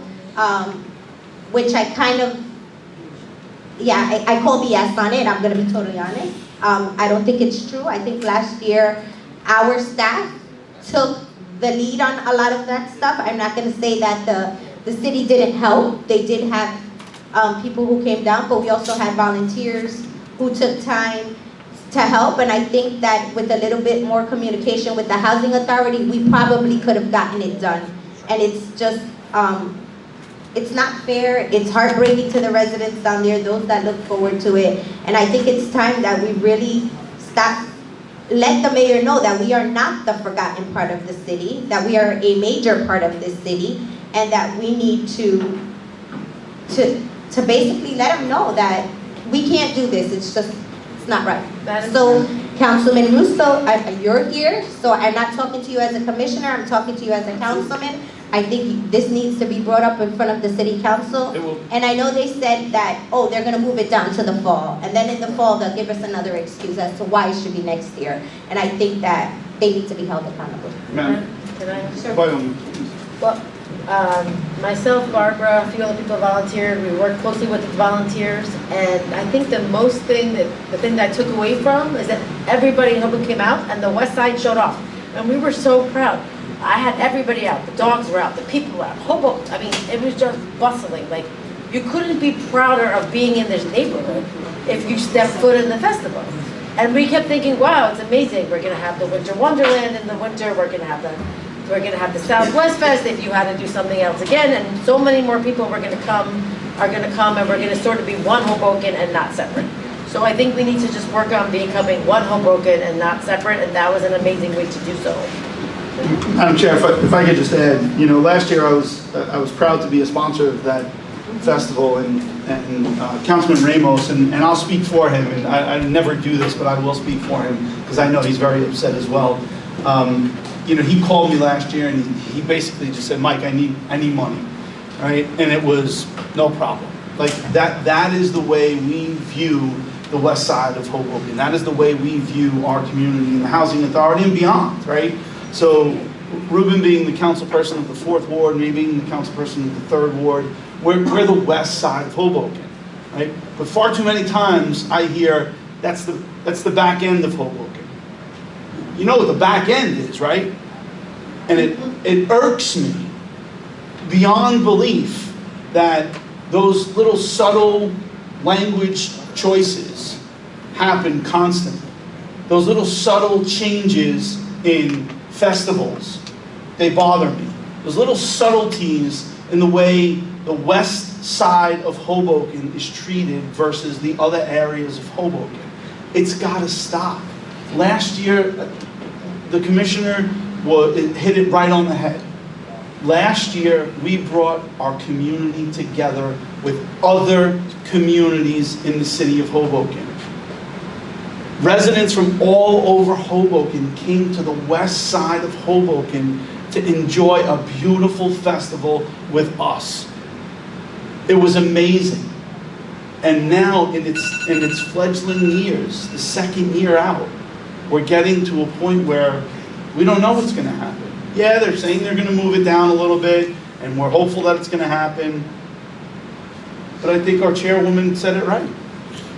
which I kind of, yeah, I call BS on it. I'm going to be totally honest. I don't think it's true. I think last year our staff took the lead on a lot of that stuff. I'm not going to say that the city didn't help. They did have people who came down, but we also had volunteers who took time to help. And I think that with a little bit more communication with the Housing Authority, we probably could have gotten it done. And it's just, it's not fair. It's heartbreaking to the residents down there, those that look forward to it. And I think it's time that we really let the mayor know that we are not the forgotten part of the city, that we are a major part of this city, and that we need to basically let him know that we can't do this. It's just, it's not right. So, Councilman Russo, you're here, so I'm not talking to you as a commissioner, I'm talking to you as a councilman. I think this needs to be brought up in front of the city council. And I know they said that, oh, they're gonna move it down to the fall. And then in the fall, they'll give us another excuse as to why it should be next year. And I think that they need to be held accountable. Ma'am. Can I answer? Well, myself, Barbara, a few other people volunteered. We worked closely with the volunteers, and I think the thing that I took away from is that everybody in Hoboken came out, and the West Side showed off, and we were so proud. I had everybody out. The dogs were out. The people were out. Hoboken. I mean, it was just bustling. Like, you couldn't be prouder of being in this neighborhood if you stepped foot in the festival. And we kept thinking, wow, it's amazing. We're gonna have the Winter Wonderland in the winter. We're gonna have the Southwest Fest if you had to do something else again, and so many more people are gonna come, and we're gonna sort of be one Hoboken and not separate. So I think we need to just work on becoming one Hoboken and not separate, and that was an amazing way to do so. Madam Chair, if I could just add, last year I was proud to be a sponsor of that festival, and Councilman Ramos, and I'll speak for him, and I never do this, but I will speak for him because I know he's very upset as well. he called me last year and he basically just said, Mike, I need money, right? And it was no problem. Like that is the way we view the west side of Hoboken. That is the way we view our community and the Housing Authority and beyond, right? So Ruben being the council person of the 4th Ward, me being the council person of the 3rd Ward, we're the west side of Hoboken, right? But far too many times I hear that's the back end of Hoboken. You know what the back end is, right? And it irks me beyond belief that those little subtle language choices happen constantly. Those little subtle changes in festivals, they bother me. Those little subtleties in the way the west side of Hoboken is treated versus the other areas of Hoboken. It's got to stop. Last year, the commissioner hit it right on the head. Last year, we brought our community together with other communities in the city of Hoboken. Residents from all over Hoboken came to the west side of Hoboken to enjoy a beautiful festival with us. It was amazing. And now, in its fledgling years, the 2nd year out, we're getting to a point where we don't know what's going to happen. Yeah, they're saying they're going to move it down a little bit, and we're hopeful that it's going to happen. But I think our chairwoman said it right.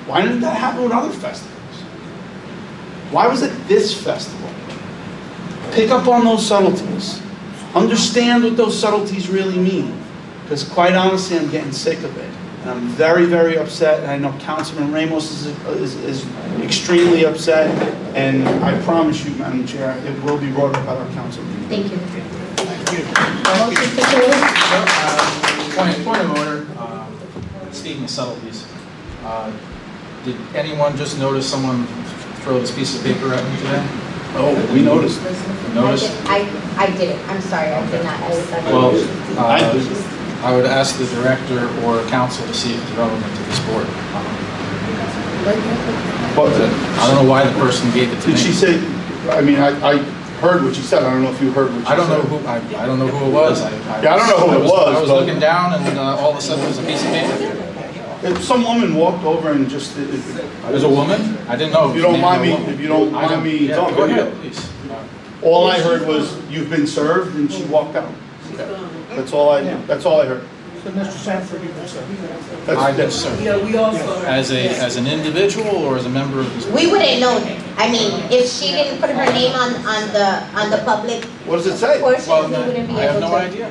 Why didn't that happen with other festivals? Why was it this festival? Pick up on those subtleties. Understand what those subtleties really mean. Because quite honestly, I'm getting sick of it. And I'm very, very upset. And I know Councilman Ramos is extremely upset. And I promise you, Madam Chair, it will be brought up at our council meeting. Thank you. Point of order. Speaking of subtleties, did anyone just notice someone throw this piece of paper at me today? Oh, we noticed. Noticed? I didn't. I'm sorry, I did not. I would ask the director or council to see if it's relevant to this board. I don't know why the person gave it to me. Did she say? I mean, I heard what she said. I don't know if you heard what she said. I don't know who it was. I don't know who it was. I was looking down, and all of a sudden, there's a piece of paper. Some woman walked over and just. There's a woman? I didn't know. If you don't mind me, go ahead, please. All I heard was, "You've been served," and she walked out. That's all I knew. That's all I heard. So Mr. Sanford, you've been served. I did, sir. Yeah, we also. As an individual or as a member of this board? We wouldn't know that. I mean, if she didn't put her name on the public What does it say? portion, we wouldn't be able to. I have no idea.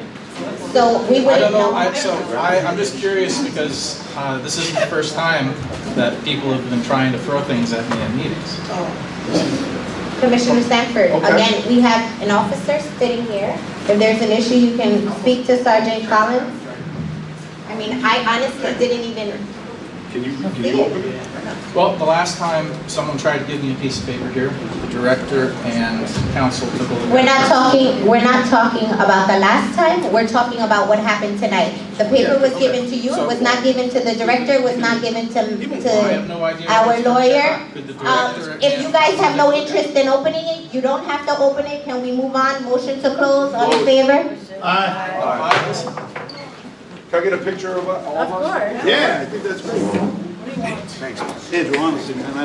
So we wouldn't know. I'm just curious because this isn't the first time that people have been trying to throw things at me at meetings. Commissioner Sanford, again, we have an officer sitting here. If there's an issue, you can speak to Sergeant Collins. I mean, I honestly didn't even. Can you open it? Well, the last time someone tried to give me a piece of paper here, the director and council took a look. We're not talking about the last time. We're talking about what happened tonight. The paper was given to you. It was not given to the director. It was not given to our lawyer. If you guys have no interest in opening it, you don't have to open it. Can we move on? Motion to close. All in favor? Aye. Can I get a picture of all of us? Of course. Yeah, I think that's great. Thanks. Andrew, honestly, man,